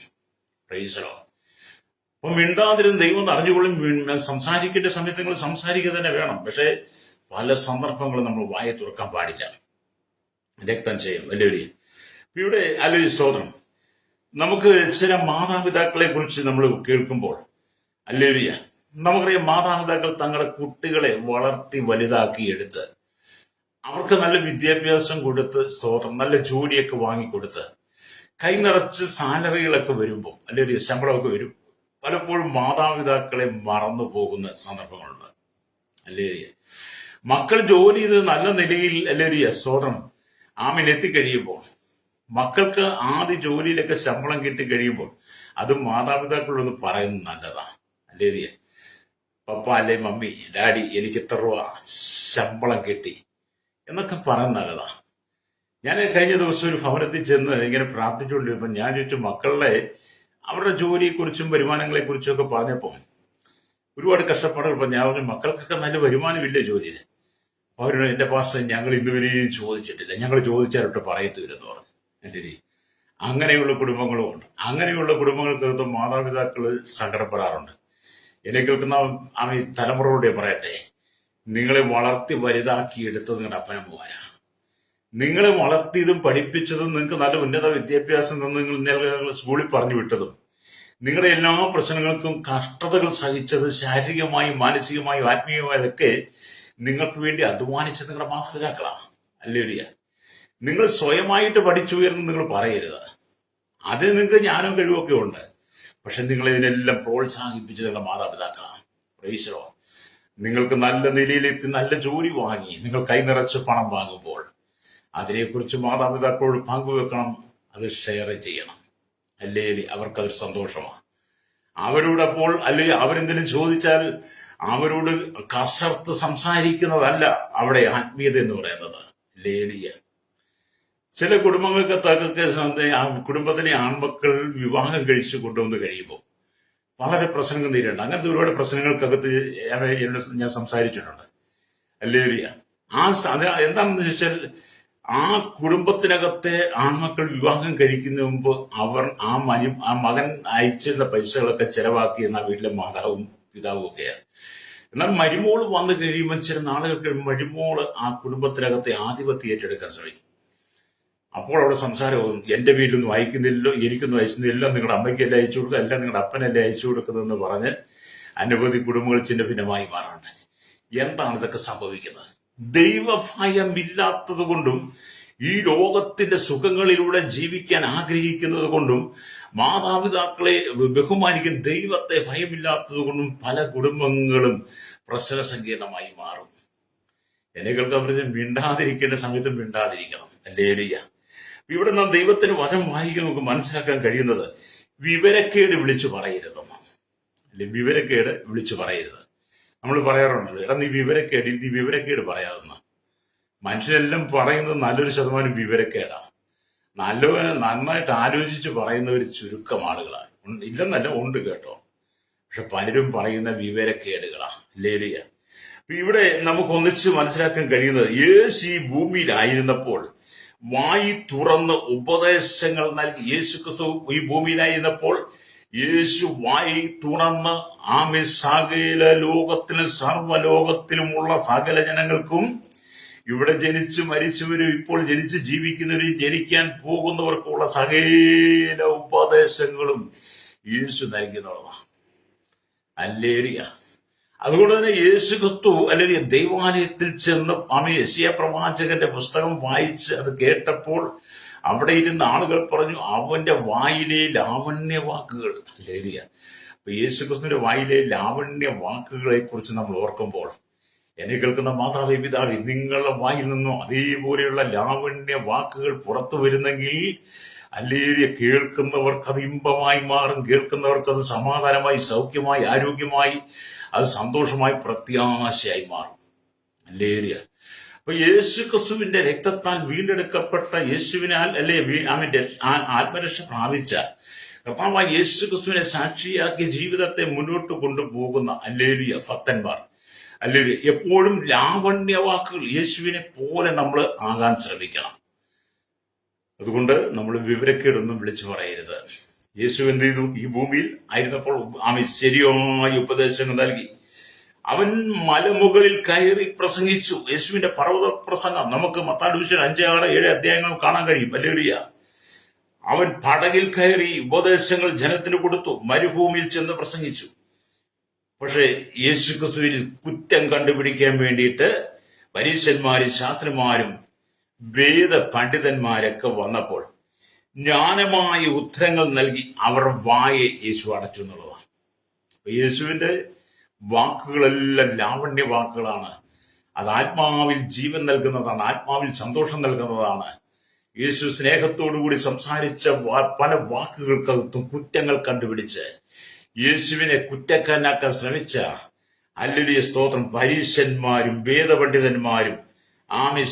പ്രൈസലോ. അപ്പൊ മിണ്ടാതിരുന്ന് ദൈവം എന്ന് അറിഞ്ഞുകൊള്ളും. സംസാരിക്കേണ്ട സമയത്ത് നിങ്ങൾ സംസാരിക്കുക തന്നെ വേണം. പക്ഷെ പല സന്ദർഭങ്ങളും നമ്മൾ വായ തുറക്കാൻ പാടില്ല. രക്തം ചെയ്യും. അല്ലേലൂയ. ഇവിടെ അല്ലേലൂയ സ്തോത്രം. നമുക്ക് ചില മാതാപിതാക്കളെ കുറിച്ച് നമ്മൾ കേൾക്കുമ്പോൾ അല്ലേലൂയ നമുക്കറിയാം, മാതാപിതാക്കൾ തങ്ങളുടെ കുട്ടികളെ വളർത്തി വലുതാക്കി എടുത്ത് അവർക്ക് നല്ല വിദ്യാഭ്യാസം കൊടുത്ത് സ്തോത്രം നല്ല ജോലിയൊക്കെ വാങ്ങിക്കൊടുത്ത് കൈ നിറച്ച് സാലറികളൊക്കെ വരുമ്പോൾ അല്ലേലൂയ ശമ്പളമൊക്കെ വരും. പലപ്പോഴും മാതാപിതാക്കളെ മറന്നു പോകുന്ന സന്ദർഭങ്ങളുണ്ട്. അല്ലേലൂയ. മക്കൾ ജോലി ചെയ്ത് നല്ല നിലയിൽ അല്ലേലൂയ സ്തോത്രം എത്തിക്കഴിയുമ്പോൾ, മക്കൾക്ക് ആദ്യ ജോലിയിലൊക്കെ ശമ്പളം കിട്ടിക്കഴിയുമ്പോൾ അത് മാതാപിതാക്കളൊന്ന് പറയുന്നത് നല്ലതാണ്. അല്ലേലൂയ. പപ്പ അല്ലെ മമ്മി ഡാഡി എനിക്ക് ഇത്ര രൂപ ശമ്പളം കിട്ടി എന്നൊക്കെ പറയുന്നത് നല്ലതാണ്. ഞാൻ കഴിഞ്ഞ ദിവസം ഒരു ഭവനത്തിൽ ചെന്ന് ഇങ്ങനെ പ്രാർത്ഥിച്ചുകൊണ്ടിരുന്നപ്പോൾ ഞാൻ ചോദിച്ചു, മക്കളുടെ അവരുടെ ജോലിയെക്കുറിച്ചും വരുമാനങ്ങളെക്കുറിച്ചും ഒക്കെ പറഞ്ഞപ്പോൾ ഒരുപാട് കഷ്ടപ്പാടുകൾ. ഞാൻ പറഞ്ഞു, മക്കൾക്കൊക്കെ നല്ല വരുമാനമില്ലേ ജോലിയിൽ? അവരോട് എന്റെ പാസ്റ്റർ ഞങ്ങൾ ഇന്നുവരെയും ചോദിച്ചിട്ടില്ല, ഞങ്ങൾ ചോദിച്ചാലോട്ട് പറയത്തില്ലെന്ന് പറഞ്ഞു. എൻ്റെ അങ്ങനെയുള്ള കുടുംബങ്ങളും ഉണ്ട്. അങ്ങനെയുള്ള കുടുംബങ്ങൾക്കകത്ത് മാതാപിതാക്കൾ സങ്കടപ്പെടാറുണ്ട്. എന്നെ കേൾക്കുന്ന തലമുറയോടെ പറയട്ടെ, നിങ്ങളെ വളർത്തി വലുതാക്കി എടുത്തത് നിങ്ങളുടെ അപ്പനമ്മമാരാ. നിങ്ങളെ വളർത്തിയതും പഠിപ്പിച്ചതും നിങ്ങൾക്ക് നല്ല ഉന്നത വിദ്യാഭ്യാസം തന്ന് നിങ്ങൾ സ്കൂളിൽ പറഞ്ഞു വിട്ടതും നിങ്ങളുടെ എല്ലാ പ്രശ്നങ്ങൾക്കും കഷ്ടതകൾ സഹിച്ചത് ശാരീരികമായും മാനസികമായും ആത്മീയമായതൊക്കെ നിങ്ങൾക്ക് വേണ്ടി അധ്വാനിച്ചത് നിങ്ങളുടെ മാതാപിതാക്കളാണ്. അല്ലേലൂയ. നിങ്ങൾ സ്വയമായിട്ട് പഠിച്ചുയർന്ന് നിങ്ങൾ പറയരുത്. അത് നിങ്ങൾക്ക് ജ്ഞാനവും കഴിവൊക്കെ ഉണ്ട്. പക്ഷെ നിങ്ങൾ ഇതിനെല്ലാം പ്രോത്സാഹിപ്പിച്ചത് നിങ്ങളുടെ മാതാപിതാക്കളാണ്. പ്രൈസലോ. നിങ്ങൾക്ക് നല്ല നിലയിലെത്തി നല്ല ജോലി വാങ്ങി നിങ്ങൾ കൈ നിറച്ച് പണം വാങ്ങുമ്പോൾ അതിനെക്കുറിച്ച് മാതാപിതാക്കളോട് പങ്കുവെക്കണം, അത് ഷെയർ ചെയ്യണം. അല്ലേലി അവർക്കതൊരു സന്തോഷമാണ്. അവരോട് അപ്പോൾ അല്ലെങ്കിൽ അവരെന്തെങ്കിലും ചോദിച്ചാൽ അവരോട് കസർത്ത് സംസാരിക്കുന്നതല്ല അവിടെ ആത്മീയത എന്ന് പറയുന്നത്. ലേലിയ. ചില കുടുംബങ്ങൾക്ക് കുടുംബത്തിലെ ആൺമക്കൾ വിവാഹം കഴിച്ചു കൊണ്ടുവന്ന് കഴിയുമ്പോൾ വളരെ പ്രശ്നങ്ങൾ നേരിടണം. അങ്ങനത്തെ ഒരുപാട് പ്രശ്നങ്ങൾക്കകത്ത് ഞാൻ സംസാരിച്ചിട്ടുണ്ട്. ലേലിയ. എന്താണെന്ന് ചോദിച്ചാൽ ആ കുടുംബത്തിനകത്തെ ആൺമക്കൾ വിവാഹം കഴിക്കുന്ന മുമ്പ് ആ മകൻ അയച്ചിട്ടുള്ള പൈസകളൊക്കെ ചെലവാക്കി എന്ന വീട്ടിലെ മാതാവും പിതാവും ഒക്കെയാണ്. എന്നാൽ മരുമോള് വന്നു കഴിയുമ്പോൾ ചില നാളുകൾക്ക് മരുമോള് ആ കുടുംബത്തിനകത്തെ ആധിപത്യം ഏറ്റെടുക്കാൻ ശ്രമിക്കും. അപ്പോൾ അവിടെ സംസാരവും എന്റെ വീട്ടിലൊന്നും അയക്കുന്നില്ലല്ലോ, എനിക്കൊന്നും അയക്കുന്നില്ല, നിങ്ങളുടെ അമ്മയ്ക്കല്ലേ അയച്ചു കൊടുക്കുക, അല്ല നിങ്ങളുടെ അപ്പനല്ലേ അയച്ചു കൊടുക്കുന്നതെന്ന് പറഞ്ഞ് അനവധി കുടുംബങ്ങൾ ചിന്ന ഭിന്നമായി മാറാറുണ്ട്. എന്താണ് ഇതൊക്കെ സംഭവിക്കുന്നത്? ദൈവഭയം ഇല്ലാത്തത് കൊണ്ടും ഈ ലോകത്തിന്റെ സുഖങ്ങളിലൂടെ ജീവിക്കാൻ ആഗ്രഹിക്കുന്നത് കൊണ്ടും മാതാപിതാക്കളെ ബഹുമാനിക്കുന്ന ദൈവത്തെ ഭയമില്ലാത്തത് കൊണ്ടും പല കുടുംബങ്ങളും പ്രശ്ന സങ്കീർണമായി മാറും. എന്നെ കേൾക്കാൻ പറഞ്ഞാൽ മിണ്ടാതിരിക്കേണ്ട സമയത്ത് മിണ്ടാതിരിക്കണം. ഹല്ലേലൂയ. ഇവിടെ നാം ദൈവത്തിന് വചനം വായിക്കാൻ നമുക്ക് മനസ്സിലാക്കാൻ കഴിയുന്നത് വിവരക്കേട് വിളിച്ചു പറയരുതെന്ന്. അല്ലെ, വിവരക്കേട് വിളിച്ചു പറയരുത്. നമ്മൾ പറയാറുണ്ടല്ലോ, എടാ നീ വിവരക്കേട് പറയാതെന്ന്. മനുഷ്യരെല്ലാം പറയുന്നത് നല്ലൊരു ശതമാനം വിവരക്കേടാണ്. നന്നായിട്ട് ആലോചിച്ച് പറയുന്നവർ ചുരുക്കം ആളുകളാണ്. ഇല്ലെന്നല്ല, ഉണ്ട് കേട്ടോ. പക്ഷെ പലരും പറയുന്ന വിവരക്കേടുകളാ. ഹല്ലേലൂയ. ഇവിടെ നമുക്ക് ഒന്നിച്ച് മനസ്സിലാക്കാൻ കഴിയുന്നത്, യേശു ഈ ഭൂമിയിലായിരുന്നപ്പോൾ വായി തുറന്ന് ഉപദേശങ്ങൾ നൽകി. യേശു ക്രിസ്തു ഈ ഭൂമിയിലായിരുന്നപ്പോൾ യേശു വായി തുറന്ന് സകല ലോകത്തിലും സർവ്വലോകത്തിലുമുള്ള സകല ജനങ്ങൾക്കും, ഇവിടെ ജനിച്ച് മരിച്ചവരും ഇപ്പോൾ ജനിച്ച് ജീവിക്കുന്നവരും ജനിക്കാൻ പോകുന്നവർക്കുള്ള സകല ഉപദേശങ്ങളും യേശു നൽകുന്നതാണ്. ഹല്ലേലൂയ. അതുകൊണ്ട് തന്നെ യേശു ക്രിസ്തു അല്ലെങ്കിൽ ദൈവാലയത്തിൽ ചെന്ന് യെശയ്യാ പ്രവാചകന്റെ പുസ്തകം വായിച്ച് അത് കേട്ടപ്പോൾ അവിടെ ഇരുന്ന ആളുകൾ പറഞ്ഞു, അവന്റെ വായിലെ ലാവണ്യ വാക്കുകൾ. ഹല്ലേലൂയ. അപ്പൊ യേശു ക്രിസ്തുവിന്റെ വായിലെ ലാവണ്യ വാക്കുകളെ കുറിച്ച് നമ്മൾ ഓർക്കുമ്പോൾ, എന്നെ കേൾക്കുന്ന മാതാവേ പിതാവേ, നിങ്ങളുടെ വായിൽ നിന്നും അതേപോലെയുള്ള ലാവണ്യ വാക്കുകൾ പുറത്തു വരുന്നെങ്കിൽ ഹല്ലേലൂയ, കേൾക്കുന്നവർക്ക് അത് ഇമ്പമായി മാറും. കേൾക്കുന്നവർക്ക് അത് സമാധാനമായി, സൗഖ്യമായി, ആരോഗ്യമായി, അത് സന്തോഷമായി, പ്രത്യാശയായി മാറും. ഹല്ലേലൂയ. അപ്പൊ യേശു ക്രിസ്തുവിന്റെ രക്തത്താൽ വീണ്ടെടുക്കപ്പെട്ട യേശുവിനാൽ അവന്റെ ആത്മരക്ഷ പ്രാപിച്ച കർത്താവായ യേശു ക്രിസ്തുവിനെ സാക്ഷിയാക്കി ജീവിതത്തെ മുന്നോട്ട് കൊണ്ടുപോകുന്ന ഹല്ലേലൂയ ഭക്തന്മാർ, ഹല്ലേലൂയ, എപ്പോഴും ലാവണ്യവാക്കുകൾ യേശുവിനെ പോലെ നമ്മൾ ആകാൻ ശ്രമിക്കണം. അതുകൊണ്ട് നമ്മൾ വിവരക്കേടൊന്നും വിളിച്ചു പറയരുത്. യേശു എന്ത് ചെയ്തു? ഈ ഭൂമിയിൽ ആയിരുന്നപ്പോൾ ശരിയായ ഉപദേശങ്ങൾ നൽകി. അവൻ മലമുകളിൽ കയറി പ്രസംഗിച്ചു. യേശുവിന്റെ പർവ്വത പ്രസംഗം നമുക്ക് മത്തായി 5, 6, 7 അധ്യായങ്ങൾ കാണാൻ കഴിയും. ഹല്ലേലൂയ. അവൻ പടകിൽ കയറി ഉപദേശങ്ങൾ ജനത്തിന് കൊടുത്തു. മരുഭൂമിയിൽ ചെന്ന് പ്രസംഗിച്ചു. പക്ഷെ യേശു ക്രിസ്തുവിൽ കുറ്റം കണ്ടുപിടിക്കാൻ വേണ്ടിയിട്ട് പരീശന്മാരും ശാസ്ത്രിമാരും വേദ പണ്ഡിതന്മാരൊക്കെ വന്നപ്പോൾ ജ്ഞാനമായ ഉത്തരങ്ങൾ നൽകി അവർ വായെ യേശു അടച്ചു എന്നുള്ളതാണ്. യേശുവിന്റെ വാക്കുകളെല്ലാം ലാവണ്യ വാക്കുകളാണ്. അത് ആത്മാവിൽ ജീവൻ നൽകുന്നതാണ്, ആത്മാവിൽ സന്തോഷം നൽകുന്നതാണ്. യേശു സ്നേഹത്തോടുകൂടി സംസാരിച്ച പല വാക്കുകൾക്കകത്തും കുറ്റങ്ങൾ കണ്ടുപിടിച്ച് യേശുവിനെ കുറ്റക്കാരനാക്കാൻ ശ്രമിച്ച ഹല്ലേലൂയ സ്തോത്രം പരീശന്മാരും വേദപണ്ഡിതന്മാരും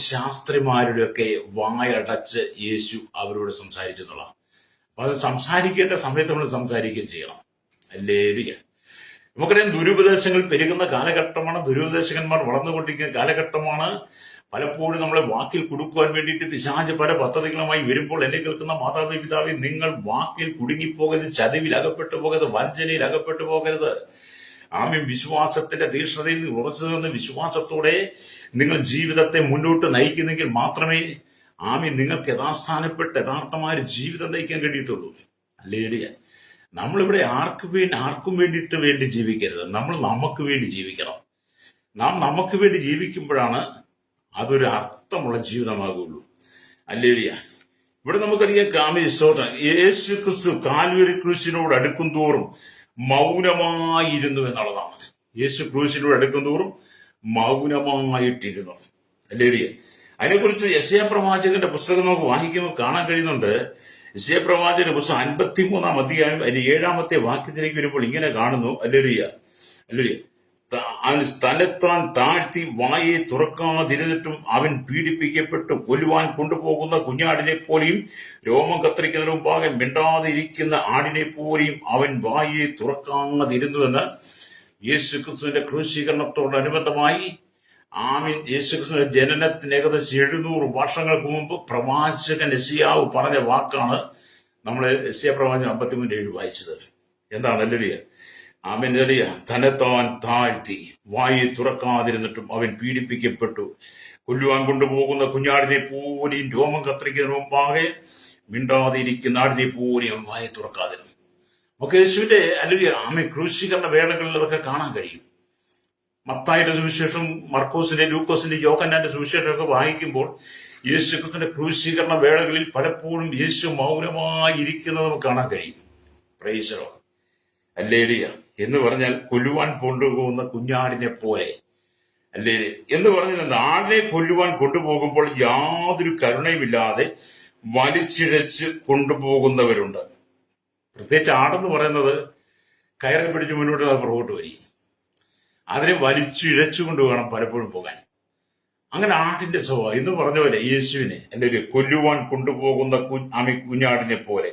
ശാസ്ത്രിമാരുടെ ഒക്കെ വായടച്ച് യേശു അവരോട് സംസാരിച്ചു എന്നുള്ളതാണ്. അപ്പൊ അത് സംസാരിക്കേണ്ട സമയത്ത് നമ്മൾ സംസാരിക്കുകയും ചെയ്യണം. ഹല്ലേലൂയ. നമുക്കറിയാം, ദുരുപദേശങ്ങൾ പെരുകുന്ന കാലഘട്ടമാണ്. ദുരുപദേശകന്മാർ വളർന്നുകൊണ്ടിരിക്കുന്ന കാലഘട്ടമാണ്. പലപ്പോഴും നമ്മളെ വാക്കിൽ കുടുക്കുവാൻ വേണ്ടിയിട്ട് പിശാച് പല പദ്ധതികളുമായി വരുമ്പോൾ, എന്നെ കേൾക്കുന്ന മാതാവേ പിതാവേ, നിങ്ങൾ വാക്കിൽ കുടുങ്ങിപ്പോകരുത്, ചതിവിൽ അകപ്പെട്ടു പോകരുത്, വഞ്ചനയിൽ അകപ്പെട്ടു പോകരുത്. വിശ്വാസത്തിന്റെ തീക്ഷ്ണതയിൽ ഉറച്ചു നിന്ന് വിശ്വാസത്തോടെ നിങ്ങൾ ജീവിതത്തെ മുന്നോട്ട് നയിക്കുന്നെങ്കിൽ മാത്രമേ നിങ്ങൾക്ക് യഥാസ്ഥാനപ്പെട്ട് യഥാർത്ഥമായ ഒരു ജീവിതം നയിക്കാൻ കഴിയത്തുള്ളൂ. ഹല്ലേലൂയ. നമ്മളിവിടെ ആർക്കും വേണ്ടി ജീവിക്കരുത്. നമ്മൾ നമുക്ക് വേണ്ടി ജീവിക്കണം. നാം നമുക്ക് വേണ്ടി ജീവിക്കുമ്പോഴാണ് അതൊരു അർത്ഥമുള്ള ജീവിതമാകുള്ളൂ. ഹല്ലേലൂയ. ഇവിടെ നമുക്കറിയാം, യേശു ക്രിസ്തു കാൽവരി ക്രൂശിനോട് അടുക്കും തോറും മൗനമായിരുന്നു എന്നുള്ളതാണ്. യേശു ക്രൂശിനോട് അടുക്കും തോറും മൗനമായിട്ടിരുന്നു. ഹല്ലേലൂയ. അതിനെക്കുറിച്ച് യെശയ്യാ പ്രവാചകന്റെ പുസ്തകം നമുക്ക് വായിക്കുമ്പോൾ കാണാൻ കഴിയുന്നുണ്ട്. യെശയ്യാ പ്രവാചകന്റെ പുസ്തകം 53-ാം അധ്യായം 7-ാമത്തെ വാക്യത്തിലേക്ക് വരുമ്പോൾ ഇങ്ങനെ കാണുന്നു. ഹല്ലേലൂയ. ഹല്ലേലൂയ. തന്നെത്താൻ താഴ്ത്തി വായെ തുറക്കാതിരുന്നിട്ടും അവൻ പീഡിപ്പിക്കപ്പെട്ടു കൊല്ലുവാൻ കൊണ്ടുപോകുന്ന കുഞ്ഞാടിനെ പോലെയും രോമം കത്തിരിക്കുന്നതിന് മുമ്പാകെ മിണ്ടാതെ ഇരിക്കുന്ന ആടിനെ പോലെയും അവൻ വായെ തുറക്കാതിരുന്നുവെന്ന് യേശുക്രിസ്തുവിന്റെ ക്രൂശീകരണത്തോടനുബന്ധമായി യേശുക്രിസ്തുവിന്റെ ജനനത്തിന് ഏകദേശം 700 വർഷങ്ങൾക്ക് മുമ്പ് പ്രവാചകൻ യെശയ്യാവ് പറഞ്ഞ വാക്കാണ് നമ്മൾ യെശയ്യാ പ്രവാചകൻ 53:7 വായിച്ചത്. എന്താണ്? ഹല്ലേലൂയ. ഹല്ലേലൂയ. തന്നെത്താൻ താഴ്ത്തി വായെ തുറക്കാതിരുന്നിട്ടും അവൻ പീഡിപ്പിക്കപ്പെട്ടു കൊല്ലുവാൻ കൊണ്ടുപോകുന്ന കുഞ്ഞാടിനെ പോലെയും രോമം കത്തിരിക്കുന്നതിന് മുമ്പാകെ മിണ്ടാതെ ഇരിക്കുന്ന ആടിനെ പോലെയും അവൻ വായെ തുറക്കാതിരുന്നു. നമുക്ക് യേശുവിന്റെ ഹല്ലേലൂയ ക്രൂശീകരണ വേളകളിൽ അതൊക്കെ കാണാൻ കഴിയും. മത്തായിയുടെ സുവിശേഷം, മർക്കോസിന്റെ, ലൂക്കോസിന്റെ, യോഹന്നാന്റെ സുവിശേഷമൊക്കെ വായിക്കുമ്പോൾ യേശുക്രിസ്തുവിന്റെ ക്രൂശീകരണ വേളകളിൽ പലപ്പോഴും യേശു മൗനമായി ഇരിക്കുന്നത് നമുക്ക് കാണാൻ കഴിയും. Praise the Lord. ഹല്ലേലൂയ. എന്ന് പറഞ്ഞാൽ കൊല്ലുവാൻ കൊണ്ടുപോകുന്ന കുഞ്ഞാടിനെ പോലെ, അല്ലേ എന്ന് പറഞ്ഞിരുന്നത് ആടിനെ കൊല്ലുവാൻ കൊണ്ടുപോകുമ്പോൾ യാതൊരു കരുണയുമില്ലാതെ വലിച്ചിഴച്ച് കൊണ്ടുപോകുന്നവരുണ്ട്. പ്രത്യേകിച്ച് ആടെന്ന് പറയുന്നത് കയറി പിടിച്ച് മുന്നോട്ട് പുറകോട്ട് വരികയും അതിനെ വലിച്ചിഴച്ചുകൊണ്ട് വേണം പലപ്പോഴും പോകാൻ. അങ്ങനെ ആടിന്റെ സ്വഭാവം എന്ന് പറഞ്ഞ പോലെ യേശുവിനെ അല്ലെങ്കിൽ കൊല്ലുവാൻ കൊണ്ടുപോകുന്ന കുഞ്ഞാടിനെ പോലെ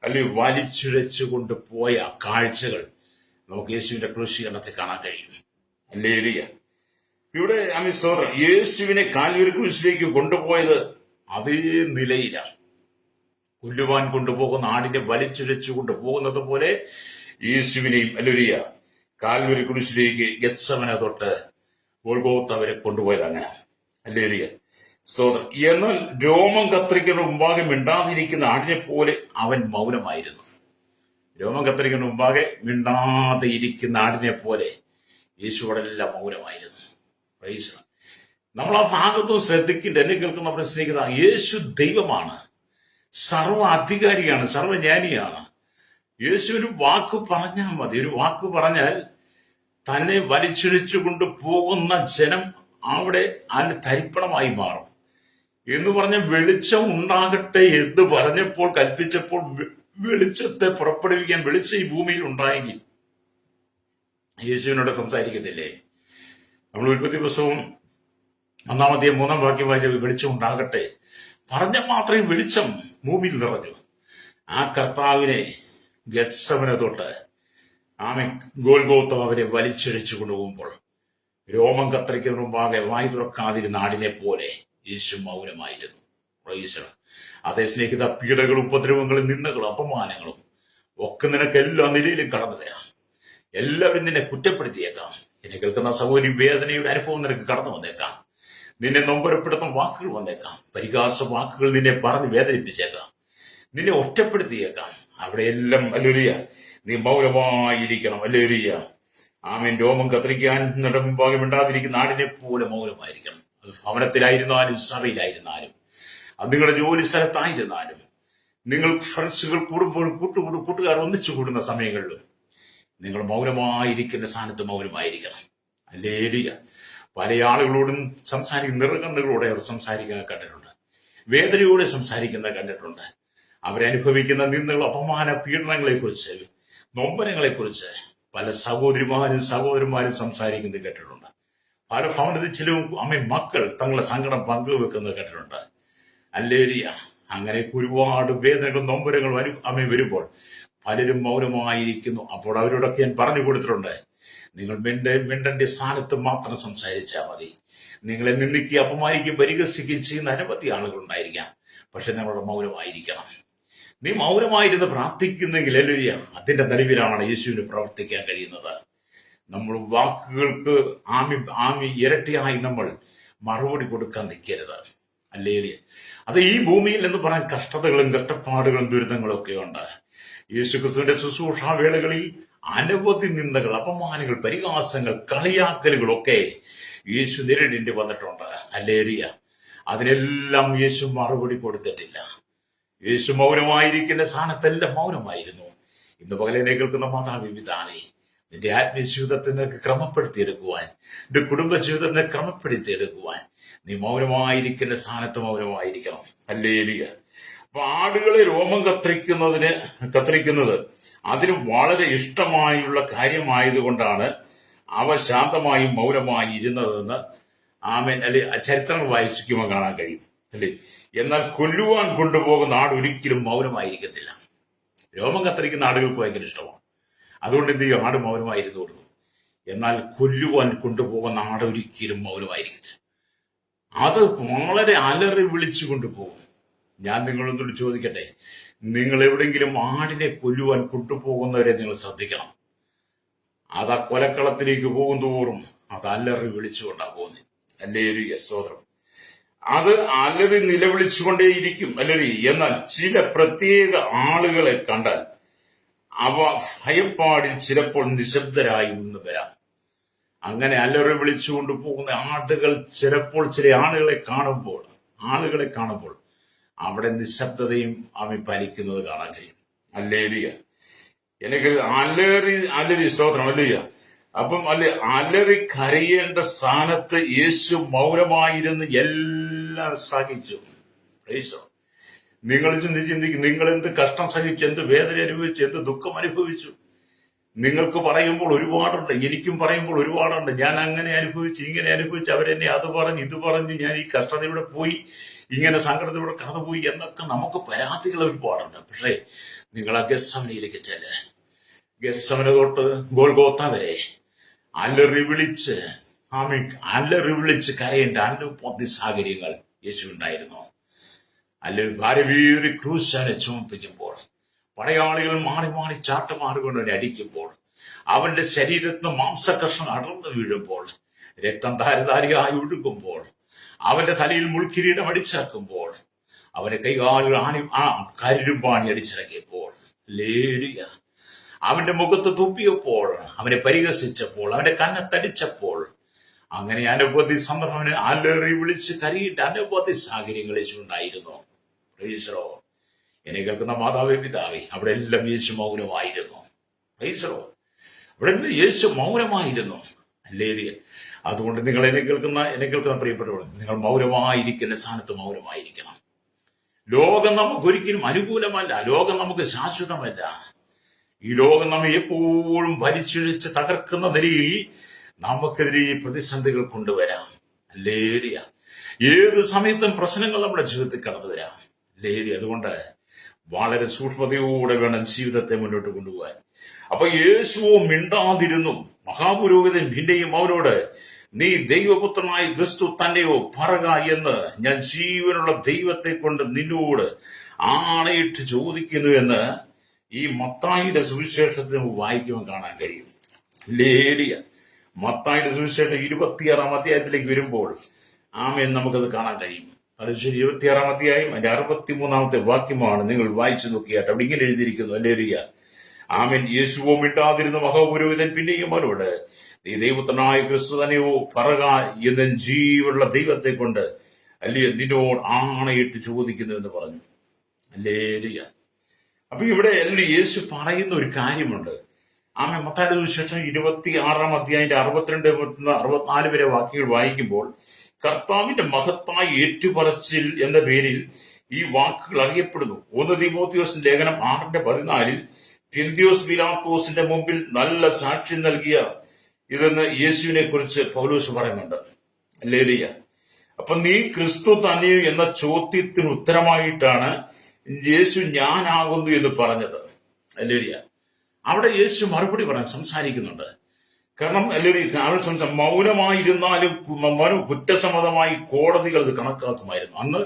അല്ലെങ്കിൽ വലിച്ചിഴച്ചു കൊണ്ടുപോയ കാഴ്ചകൾ നമുക്ക് യേശുവിന്റെ ക്രൂശീകരണത്തെ കാണാൻ കഴിയും. അല്ലേ? ഇവിടെ സോദരൻ യേശുവിനെ കാൽവരി ക്രൂശിലേക്ക് കൊണ്ടുപോയത് അതേ നിലയിലാണ്. കൊല്ലുവാൻ കൊണ്ടുപോകുന്ന ആടിനെ വലിച്ചിഴച്ചു കൊണ്ടുപോകുന്നത് പോലെ യേശുവിനെയും അല്ലേലൂയ കാൽവരി ക്രൂശിലേക്ക് ഗെത്സമനെ തൊട്ട് ഗോൽഗോത്ത അവരെ കൊണ്ടുപോയത് അങ്ങനെ. അല്ലേലൂയ സ്തോത്രം. എന്നാൽ രോമം കത്രിക്കുന്ന മുമ്പാകെ മിണ്ടാതിരിക്കുന്ന ആടിനെ പോലെ അവൻ മൗനമായിരുന്നു. രോമം കത്രിക്കുന്ന മുമ്പാകെ മിണ്ടാതെ ഇരിക്കുന്ന ആടിനെ പോലെ യേശുവോടെല്ലാം മൗനമായിരുന്നു. നമ്മൾ ആ ഭാഗത്തും ശ്രദ്ധിക്കേണ്ട, എന്നെ കേൾക്കുന്ന നമ്മളെ സ്നേഹിക്കുന്ന യേശു ദൈവമാണ്, സർവ അധികാരിയാണ്, സർവജ്ഞാനിയാണ്. യേശു ഒരു വാക്ക് പറഞ്ഞാൽ മതി. ഒരു വാക്ക് പറഞ്ഞാൽ തന്നെ വലിച്ചിഴിച്ചു കൊണ്ട് പോകുന്ന ജനം അവിടെ അതിന് തരിപ്പണമായി മാറും. എന്ന് പറഞ്ഞ വെളിച്ചം ഉണ്ടാകട്ടെ എന്ന് പറഞ്ഞപ്പോൾ കൽപ്പിച്ചപ്പോൾ വെളിച്ചത്തെ പുറപ്പെടുവിക്കാൻ വെളിച്ചം ഈ ഭൂമിയിൽ ഉണ്ടായെങ്കിൽ യേശുവിനോട് സംസാരിക്കത്തില്ലേ? നമ്മൾ ഉൽപ്പത്തി പുസ്തകവും 1-ാം 3-ാം വാക്യം വായിച്ച വെളിച്ചം ഉണ്ടാകട്ടെ പറഞ്ഞ മാത്രമേ വെളിച്ചം ഭൂമിയിൽ നിറഞ്ഞു. ആ കർത്താവിനെ ഗെത്സമനെ തൊട്ട് ഗോൽഗോത്ത അവരെ വലിച്ചിഴച്ചു കൊണ്ടുപോകുമ്പോൾ രോമം കത്രിക്കുന്ന മുമ്പാകെ വായി തുറക്കാതിരുന്ന ആടിനെ പോലെ യേശു മൗനമായിരുന്നു. അതേ സ്നേഹിത, പീഡകളും ഉപദ്രവങ്ങളും നിന്ദകളും അപമാനങ്ങളും ഒക്കെ നിനക്ക് എല്ലാ നിലയിലും കടന്നു വരാം. എല്ലാവരും നിന്നെ കുറ്റപ്പെടുത്തിയേക്കാം. എന്നെ കേൾക്കുന്ന സഹോദരി, വേദനയുടെ അനുഭവം നിനക്ക് കടന്നു വന്നേക്കാം. നിന്നെ നൊമ്പരപ്പെടുത്തുന്ന വാക്കുകൾ വന്നേക്കാം. പരിഹാസ വാക്കുകൾ നിന്നെ പറഞ്ഞ് വേദനിപ്പിച്ചേക്കാം. നിന്നെ ഒറ്റപ്പെടുത്തിയേക്കാം. അവിടെയെല്ലാം അല്ലേലൂയ നീ മൗനമായിരിക്കണം. അല്ലേലൂയ ആമേൻ. രോമം കത്രിക്കാൻ മുമ്പാകെ മിണ്ടാതിരിക്കുന്ന ആടിനെ പോലെ മൗനമായിരിക്കണം. അത് ഭവനത്തിലായിരുന്നാലും സഭയിലായിരുന്നാലും അത് നിങ്ങളുടെ ജോലി സ്ഥലത്തായിരുന്നാലും നിങ്ങൾ ഫ്രണ്ട്സുകൾ കൂടുമ്പോഴും കൂട്ടുകാർ ഒന്നിച്ചു കൂടുന്ന സമയങ്ങളിലും നിങ്ങൾ മൗനമായിരിക്കേണ്ട സ്ഥാനത്ത് മൗനമായിരിക്കണം. അല്ലേലൂയ. പല ആളുകളോടും സംസാരിക്കുന്ന നിറകണ്ണുകളോടെ അവർ സംസാരിക്കുന്ന കണ്ടിട്ടുണ്ട്. വേദനയോടെ സംസാരിക്കുന്ന കണ്ടിട്ടുണ്ട്. അവരനുഭവിക്കുന്ന നിന്ദകൾ, അപമാന പീഡനങ്ങളെക്കുറിച്ച്, നൊമ്പരങ്ങളെക്കുറിച്ച് പല സഹോദരന്മാരും സംസാരിക്കുന്നത് കേട്ടിട്ടുണ്ട്. പല ഭവനത്തിൽ ചില മക്കൾ തങ്ങളുടെ സങ്കടം പങ്കുവെക്കുന്നത് കേട്ടിട്ടുണ്ട്. അല്ലേലൂയ. അങ്ങനെ ഒരുപാട് വേദനകളും നൊമ്പരങ്ങളും വരുമ്പോൾ പലരും മൗനമായിരിക്കുന്നു. അപ്പോൾ അവരോടൊക്കെ ഞാൻ പറഞ്ഞു കൊടുത്തിട്ടുണ്ട്, നിങ്ങൾ മിണ്ടന്റെ സ്ഥാനത്ത് മാത്രം സംസാരിച്ചാൽ മതി. നിങ്ങളെ നിന്ദിക്കുകയും അപമാനിക്കുകയും പരിഹസിക്കുകയും ചെയ്യുന്ന അനവധി ആളുകൾ ഉണ്ടായിരിക്കാം. പക്ഷെ നിങ്ങളുടെ മൗനമായിരിക്കണം. നീ മൗനമായിരുന്ന് പ്രാർത്ഥിക്കുന്നെങ്കിൽ അല്ലേലൂയ അതിന്റെ തെളിവിലാണ് യേശുവിന് പ്രവർത്തിക്കാൻ കഴിയുന്നത്. നമ്മൾ വാക്കുകൾക്ക് ആമി ഇരട്ടിയായി നമ്മൾ മറുപടി കൊടുക്കാൻ നിൽക്കരുത്. അല്ലേലൂയ. അത് ഈ ഭൂമിയിൽ എന്ന് പറയാൻ കഷ്ടതകളും കഷ്ടപ്പാടുകളും ദുരിതങ്ങളും ഒക്കെ ഉണ്ട്. യേശുക്രിസ്തുവിന്റെ ശുശ്രൂഷാ വേളകളിൽ അനവധി നിന്ദകൾ, അപമാനങ്ങൾ, പരിഹാസങ്ങൾ, കളിയാക്കലുകളൊക്കെ യേശു നേരിടേണ്ടി വന്നിട്ടുണ്ട്. അല്ലേലൂയ. അതിനെല്ലാം യേശു മറുപടി കൊടുത്തിട്ടില്ല. യേശു മൗനമായിരിക്കുന്ന സ്ഥാനത്തെല്ലാം മൗനമായിരുന്നു. ഇന്ന് പകലിനെ കേൾക്കുന്ന മാതാവി, പിതാവേ, നിന്റെ ആത്മീയ ജീവിതത്തെ നിനക്ക് ക്രമപ്പെടുത്തിയെടുക്കുവാൻ, നിന്റെ കുടുംബ ജീവിതത്തെ ക്രമപ്പെടുത്തിയെടുക്കുവാൻ നീ മൗനമായിരിക്കുന്ന സ്ഥാനത്ത് മൗനമായിരിക്കണം. ഹല്ലേലൂയ. അപ്പൊ ആടുകളെ രോമം കത്രിക്കുന്നത് അതിന് വളരെ ഇഷ്ടമായുള്ള കാര്യമായതുകൊണ്ടാണ് അവ ശാന്തമായും മൗനമായി ഇരുന്നതെന്ന് ആമേൻ അല്ലെ ചരിത്രങ്ങൾ വായിക്കുമ്പോൾ കാണാൻ കഴിയും. അല്ലേ? എന്നാൽ കൊല്ലുവാൻ കൊണ്ടുപോകുന്ന ആട് ഒരിക്കലും മൗനമായിരിക്കത്തില്ല. രോമം കത്തിരിക്കുന്ന ആടുകൾക്ക് ഭയങ്കര ഇഷ്ടമാണ്. അതുകൊണ്ട് എന്ത് ചെയ്യും? ആട് മൗനമായിരുന്നു കൊടുക്കും. എന്നാൽ കൊല്ലുവാൻ കൊണ്ടുപോകുന്ന ആട് ഒരിക്കലും മൗനമായിരിക്കത്തില്ല. അത് വളരെ അലറി വിളിച്ചു കൊണ്ടുപോകും. ഞാൻ നിങ്ങളൊന്നോട് ചോദിക്കട്ടെ, നിങ്ങൾ എവിടെയെങ്കിലും ആടിനെ കൊല്ലുവാൻ കൊണ്ടുപോകുന്നവരെ നിങ്ങൾ ശ്രദ്ധിക്കണം. അത് ആ കൊലക്കളത്തിലേക്ക് പോകും തോറും അത് അലറി വിളിച്ചുകൊണ്ടാണ് പോകുന്നത്. ഹല്ലേലൂയ, സ്തോത്രം. അത് അലറി നിലവിളിച്ചുകൊണ്ടേയിരിക്കും. അല്ലേ? എന്നാൽ ചില പ്രത്യേക ആളുകളെ കണ്ടാൽ അവ ഭയപ്പാടിൽ ചിലപ്പോൾ നിശബ്ദരായി നിന്ന് വരാം. അങ്ങനെ അലറി വിളിച്ചുകൊണ്ട് പോകുന്ന ആടുകൾ ചിലപ്പോൾ ചില ആളുകളെ കാണുമ്പോൾ അവിടെ നിശബ്ദതയും അവൻ പാലിക്കുന്നത് കാണാൻ കഴിയും. ഹല്ലേലൂയ. എനിക്ക് അലറി സ്തോത്രം. ഹല്ലേലൂയ. അപ്പം അലറി കരയേണ്ട സ്ഥാനത്ത് യേശു മൗനമായിരുന്ന് എല്ലാം സഹിച്ചു. Praise the Lord. നിങ്ങൾ ചിന്തിക്കും, നിങ്ങൾ എന്ത് കഷ്ടം സഹിച്ചു, എന്ത് വേദന അനുഭവിച്ചു, എന്ത് ദുഃഖം അനുഭവിച്ചു. നിങ്ങൾക്ക് പറയുമ്പോൾ ഒരുപാടുണ്ട്, എനിക്കും പറയുമ്പോൾ ഒരുപാടുണ്ട്. ഞാൻ അങ്ങനെ അനുഭവിച്ചു, ഇങ്ങനെ അനുഭവിച്ചു, അവരെന്നെ അത് പറഞ്ഞ് ഇത് പറഞ്ഞ് ഞാൻ ഈ കഷ്ടതയിലൂടെ പോയി, ഇങ്ങനെ സങ്കടത്തിലൂടെ കടന്നുപോയി എന്നൊക്കെ നമുക്ക് പരാതികൾ ഒരുപാടുണ്ട്. പക്ഷേ നിങ്ങൾ ആ ഗെത്സമനയിലേക്ക് ചെല്ല്. ഗെത്സമന തൊട്ട് ഗോൽഗോത്ത വരെ അലറി വിളിച്ച് കരയേണ്ട അനവധി സാഹചര്യങ്ങൾ യേശു ഉണ്ടായിരുന്നു. അല്ലെങ്കിൽ ഭാരവീറി ക്രൂശാനെ ചുമപ്പിക്കുമ്പോൾ, പടയാളികൾ മാറി മാറി ചാട്ടമാറുകൊണ്ട് അവനെ അടിക്കുമ്പോൾ, അവന്റെ ശരീരത്തിന് മാംസകഷ്ണം അടർന്നു വീഴുമ്പോൾ, രക്തം ധാരധാരിയായി ഒഴുകുമ്പോൾ, അവന്റെ തലയിൽ മുൾക്കിരീടം അടിച്ചിറക്കുമ്പോൾ, അവന്റെ കൈകാലുകൾ കരിരുമ്പാണി അടിച്ചിറക്കിയപ്പോൾ, ലേരിയ അവന്റെ മുഖത്ത് തുപ്പിയപ്പോൾ, അവനെ പരിഹസിച്ചപ്പോൾ, അവന്റെ കന്നത്തടിച്ചപ്പോൾ, അങ്ങനെ അനവധി സന്ദർഭം അലറി വിളിച്ച് കരയിട്ട് അനവധി സാഹചര്യങ്ങൾ യേശു ഉണ്ടായിരുന്നു. Praise the Lord. എന്നെ കേൾക്കുന്ന മാതാവേ, പിതാവേ, അവിടെ എല്ലാം യേശു മൗനമായിരുന്നു. Praise the Lord. അവിടെ യേശു മൗനമായിരുന്നു. അല്ലേരിയ. അതുകൊണ്ട് നിങ്ങൾ എന്നെ കേൾക്കുന്ന പ്രിയപ്പെട്ടവർ, നിങ്ങൾ മൗനമായിരിക്കുന്ന സ്ഥാനത്ത് മൗനമായിരിക്കണം. ലോകം നമുക്കൊരിക്കലും അനുകൂലമല്ല, ലോകം നമുക്ക് ശാശ്വതമല്ല. ഈ ലോകം നമ്മെ എപ്പോഴും ഭരിച്ചിഴിച്ച് തകർക്കുന്ന നിലയിൽ നമുക്കെതിരെ ഈ പ്രതിസന്ധികൾ കൊണ്ടുവരാം. അല്ലേരിയ. ഏത് സമയത്തും പ്രശ്നങ്ങൾ നമ്മുടെ ജീവിതത്തിൽ കടന്നു വരാം. അല്ലേരിയ. അതുകൊണ്ട് വളരെ സൂക്ഷ്മതയോടെ വേണം ജീവിതത്തെ മുന്നോട്ട് കൊണ്ടുപോകാൻ. അപ്പൊ യേശുവോ മിണ്ടാതിരുന്നു. മഹാപുരോഹിതൻ പിന്നെയും അവനോട്, നീ ദൈവപുത്രനായ ക്രിസ്തു തന്നെയോ പറക എന്ന് ഞാൻ ജീവനുള്ള ദൈവത്തെ കൊണ്ട് നിന്നോട് ആണയിട്ട് ചോദിക്കുന്നു എന്ന് ഈ മത്തായിയുടെ സുവിശേഷത്തിൽ വായിക്കുവാൻ കാണാൻ കഴിയും. ലേരിയ. മത്തായിയുടെ സുവിശേഷം 26-ാം അധ്യായത്തിലേക്ക് വരുമ്പോൾ ആമേൻ നമുക്കത് കാണാൻ കഴിയും. അത് 26-ാം അധ്യായം അതിന്റെ 63-ാമത്തെ വാക്യമാണ് നിങ്ങൾ വായിച്ചു നോക്കിയാട്ട് അവിടെ ഇങ്ങനെ എഴുതിയിരിക്കുന്നു. ലേരിയ. ആമേൻ. യേശുവോ മിണ്ടാതിരുന്ന മഹാപുരോഹിതൻ പിന്നെയും അവനോട്, നീ ദൈവപുത്രനായ ക്രിസ്തു തന്നെയോ പറക എന്ന് ജീവനുള്ള ദൈവത്തെ കൊണ്ട് അല്ലയോ നിന്നോട് ആണയിട്ട് ചോദിക്കുന്നു എന്ന് പറഞ്ഞു. ലേരിയ. അപ്പൊ ഇവിടെ യേശു പറയുന്ന ഒരു കാര്യമുണ്ട്. ആമേ. മത്തായിയുടെ സുവിശേഷം 26-ാം അധ്യായം 62 മുതൽ 64 വരെ വാക്യങ്ങൾ വായിക്കുമ്പോൾ, കർത്താവിന്റെ മഹത്തായ ഏറ്റുപറച്ചിൽ എന്ന പേരിൽ ഈ വാക്കുകൾ അറിയപ്പെടുന്നു. 1 തീമോഥെയോസിന്റെ ലേഖനം 6:14 പൊന്തിയോസ് പീലാത്തോസിന്റെ മുമ്പിൽ നല്ല സാക്ഷ്യം നൽകിയ ഇതെന്ന് യേശുവിനെ കുറിച്ച് പൗലോസ് പറയുന്നുണ്ട്. ഹല്ലേലൂയ. അപ്പൊ നീ ക്രിസ്തു തന്നെയോ എന്ന ചോദ്യത്തിന് ഉത്തരമായിട്ടാണ് യേശു ഞാനാകുന്നു എന്ന് പറഞ്ഞത്. ഹല്ലേലൂയ. അവിടെ യേശു മറുപടി പറയാൻ സംസാരിക്കുന്നുണ്ട്. കാരണം മൗനമായിരുന്നാലും കുറ്റസമ്മതമായി കോടതികൾ അത് കണക്കാക്കുമായിരുന്നു. അന്ന്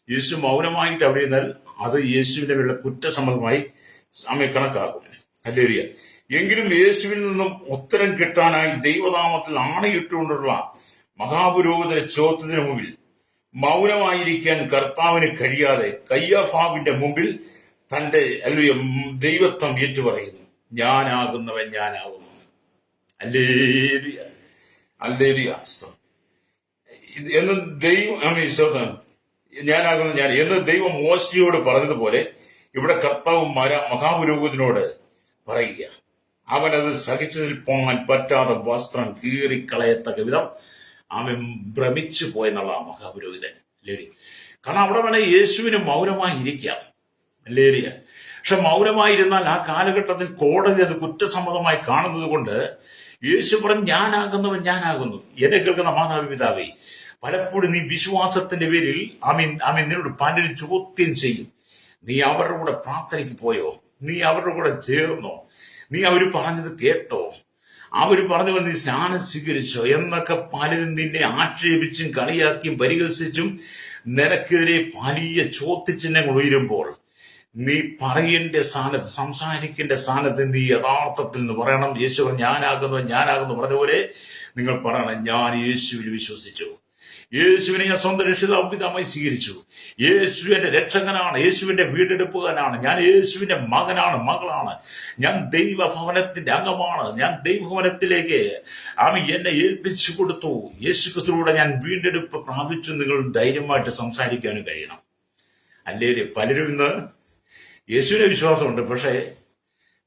യേശു മൗനമായിട്ട് അവിടെ ഇരുന്നാൽ അത് യേശുവിന്റെ മേലുള്ള കുറ്റസമ്മതമായി കണക്കാക്കും. ഹല്ലേലൂയ. എങ്കിലും യേശുവിൽ നിന്നും ഉത്തരം കിട്ടാനായി ദൈവനാമത്തിൽ ആണയിട്ടുകൊണ്ടുള്ള മഹാപുരോഹിതന്റെ ചോദ്യത്തിന് മുമ്പിൽ മൗനമായിരിക്കാൻ കർത്താവിന് കഴിയാതെ കയ്യാഫാവിന്റെ മുമ്പിൽ തന്റെ ദൈവത്വം ഏറ്റുപറയുന്നു. ഞാനാകുന്നവൻ ഞാനാകുന്നു. ഹല്ലേലൂയ. ഹല്ലേലൂയ. എന്ന് ദൈവം ഞാനാകുന്നു ഞാൻ എന്ന് ദൈവം മോശയോട് പറഞ്ഞതുപോലെ ഇവിടെ കർത്താവ് മഹാപുരോഹിതനോട് പറയുക. അവനത് സഹിച്ചു നിൽപ്പാൻ പറ്റാതെ വസ്ത്രം കീറിക്കളയത്തക്ക വിധം അവൻ ഭ്രമിച്ചു പോയെന്നുള്ള മഹാപുരോഹിതൻ. ലേരി. കാരണം അവിടെ വേണേ യേശുവിന് മൗനമായി ഇരിക്കാം. ലേരിയ. പക്ഷെ മൗനമായിരുന്നാൽ ആ കാലഘട്ടത്തിൽ കോടതി അത് കുറ്റസമ്മതമായി കാണുന്നത് കൊണ്ട് യേശു പറഞ്ഞു ഞാനാകുന്നവൻ ഞാനാകുന്നു. എന്നെ കേൾക്കുന്ന മാതാപിതാവേ, പലപ്പോഴും നീ വിശ്വാസത്തിന്റെ പേരിൽ നിന്നോട് പലരും ചോദ്യം ചെയ്യും. നീ അവരുടെ കൂടെ പ്രാർത്ഥനയ്ക്ക് പോയോ? നീ അവരുടെ കൂടെ ചേർന്നോ? നീ അവർ പറഞ്ഞത് കേട്ടോ? അവർ പറഞ്ഞു നീ സ്നാനം സ്വീകരിച്ചോ എന്നൊക്കെ പലരും നിന്നെ ആക്ഷേപിച്ചും കളിയാക്കിയും പരിഹസിച്ചും നിനക്കെതിരെ വലിയ ചോദ്യചിഹ്നങ്ങൾ ഉയരുമ്പോൾ നീ പറയേണ്ട സ്ഥാനത്ത്, സംസാരിക്കേണ്ട സ്ഥാനത്ത് നീ യഥാർത്ഥത്തിൽ നിന്ന് പറയണം. യേശു ഞാനാകുന്നു പറഞ്ഞ പോലെ നിങ്ങൾ പറയണം, ഞാൻ യേശുവിൽ വിശ്വസിച്ചു, യേശുവിനെ ഞാൻ സ്വന്തം രക്ഷിതാപിതാമായി സ്വീകരിച്ചു, യേശു എന്റെ രക്ഷകനാണ്, യേശുവിന്റെ വീണ്ടെടുപ്പുകാരനാണ്, ഞാൻ യേശുവിന്റെ മകനാണ്, മകളാണ്, ഞാൻ ദൈവഭവനത്തിന്റെ അംഗമാണ്, ഞാൻ ദൈവഭവനത്തിലേക്ക് എന്നെ ഏൽപ്പിച്ചു കൊടുത്തു, യേശു ക്രിസ്തുവിലൂടെ ഞാൻ വീണ്ടെടുപ്പ് പ്രാപിച്ചു. നിങ്ങൾ ധൈര്യമായിട്ട് സംസാരിക്കാനും കഴിയണം. അല്ലേ? പലരും ഇന്ന് യേശുവിനെ വിശ്വാസമുണ്ട്, പക്ഷേ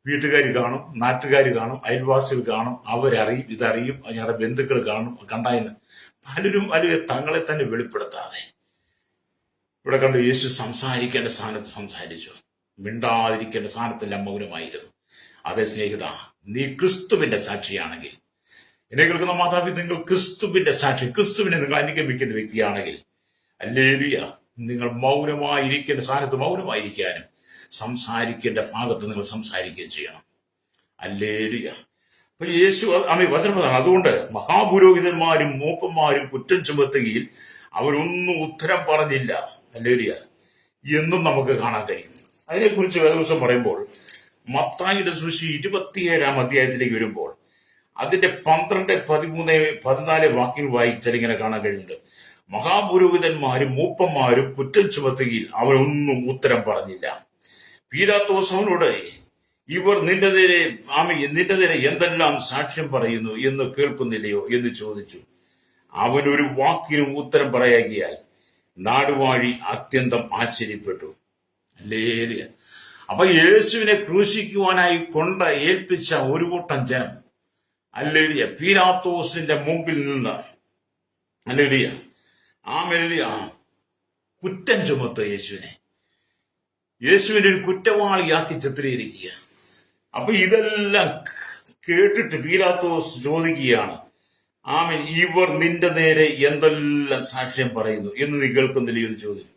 വീട്ടുകാർ കാണും, നാട്ടുകാർ കാണും, അയൽവാസികൾ കാണും, അവരറിയും, ഇതറിയും, ഞങ്ങളുടെ ബന്ധുക്കൾ കാണും. കണ്ടായിന്ന് പലരും അല്ലെങ്കിൽ തങ്ങളെ തന്നെ വെളിപ്പെടുത്താതെ ഇവിടെ കണ്ടു. യേശു സംസാരിക്കേണ്ട സ്ഥാനത്ത് സംസാരിച്ചു, മിണ്ടാതിരിക്കേണ്ട സ്ഥാനത്തെല്ലാം മൗനമായിരുന്നു. അതേ സ്നേഹിത, നീ ക്രിസ്തുവിന്റെ സാക്ഷിയാണെങ്കിൽ, എന്നെ കേൾക്കുന്ന മാതാപി, നിങ്ങൾ ക്രിസ്തുവിന്റെ സാക്ഷി, ക്രിസ്തുവിനെ നിങ്ങൾ അനുഗമിക്കുന്ന വ്യക്തിയാണെങ്കിൽ, ഹല്ലേലൂയ, നിങ്ങൾ മൗനമായിരിക്കേണ്ട സ്ഥാനത്ത് മൗനമായിരിക്കാനും സംസാരിക്കേണ്ട ഭാഗത്ത് നിങ്ങൾ സംസാരിക്കുകയും ചെയ്യണം. ഹല്ലേലൂയ. അപ്പൊ യേശു വചനമാണ്. അതുകൊണ്ട് മഹാപുരോഹിതന്മാരും മൂപ്പന്മാരും കുറ്റം ചുമത്തുകയിൽ അവരൊന്നും ഉത്തരം പറഞ്ഞില്ല. ഹല്ലേലൂയ എന്നും നമുക്ക് കാണാൻ കഴിയും. അതിനെക്കുറിച്ച് വേദപുസ്തകം പറയുമ്പോൾ മത്തായിയുടെ സുവിശേഷം 27-ാം അധ്യായത്തിലേക്ക് വരുമ്പോൾ അതിന്റെ 12, 13, 14 വാക്യങ്ങൾ വായിച്ചാൽ ഇങ്ങനെ കാണാൻ കഴിയുന്നുണ്ട്. മഹാപുരോഹിതന്മാരും മൂപ്പന്മാരും കുറ്റം ചുമത്തുകയിൽ അവരൊന്നും ഉത്തരം പറഞ്ഞില്ല. പീലാത്തോസ് അവനോട്, ഇവർ നിന്റെ നേരെ എന്തെല്ലാം സാക്ഷ്യം പറയുന്നു എന്ന് കേൾക്കുന്നില്ലയോ എന്ന് ചോദിച്ചു. അവനൊരു വാക്കിനും ഉത്തരം പറയാകിയാൽ നാടുവാഴി അത്യന്തം ആശ്ചര്യപ്പെട്ടു. ഹല്ലേലൂയ. അപ്പൊ യേശുവിനെ ക്രൂശിക്കുവാനായി ഏൽപ്പിച്ച ഒരു കൂട്ടം ജനം, ഹല്ലേലൂയ, പീലാത്തോസിന്റെ മുമ്പിൽ നിന്ന്, ഹല്ലേലൂയ, കുറ്റം ചുമത്ത യേശുവിനെ ഒരു കുറ്റവാളിയാക്കി ചിത്രീകരിക്കുക. അപ്പൊ ഇതെല്ലാം കേട്ടിട്ട് പീലാത്തോസ് ചോദിക്കുകയാണ്, ഇവർ നിന്റെ നേരെ എന്തെല്ലാം സാക്ഷ്യം പറയുന്നു എന്ന് നീ കേൾക്കുന്നില്ലയോ എന്ന് ചോദിച്ചു.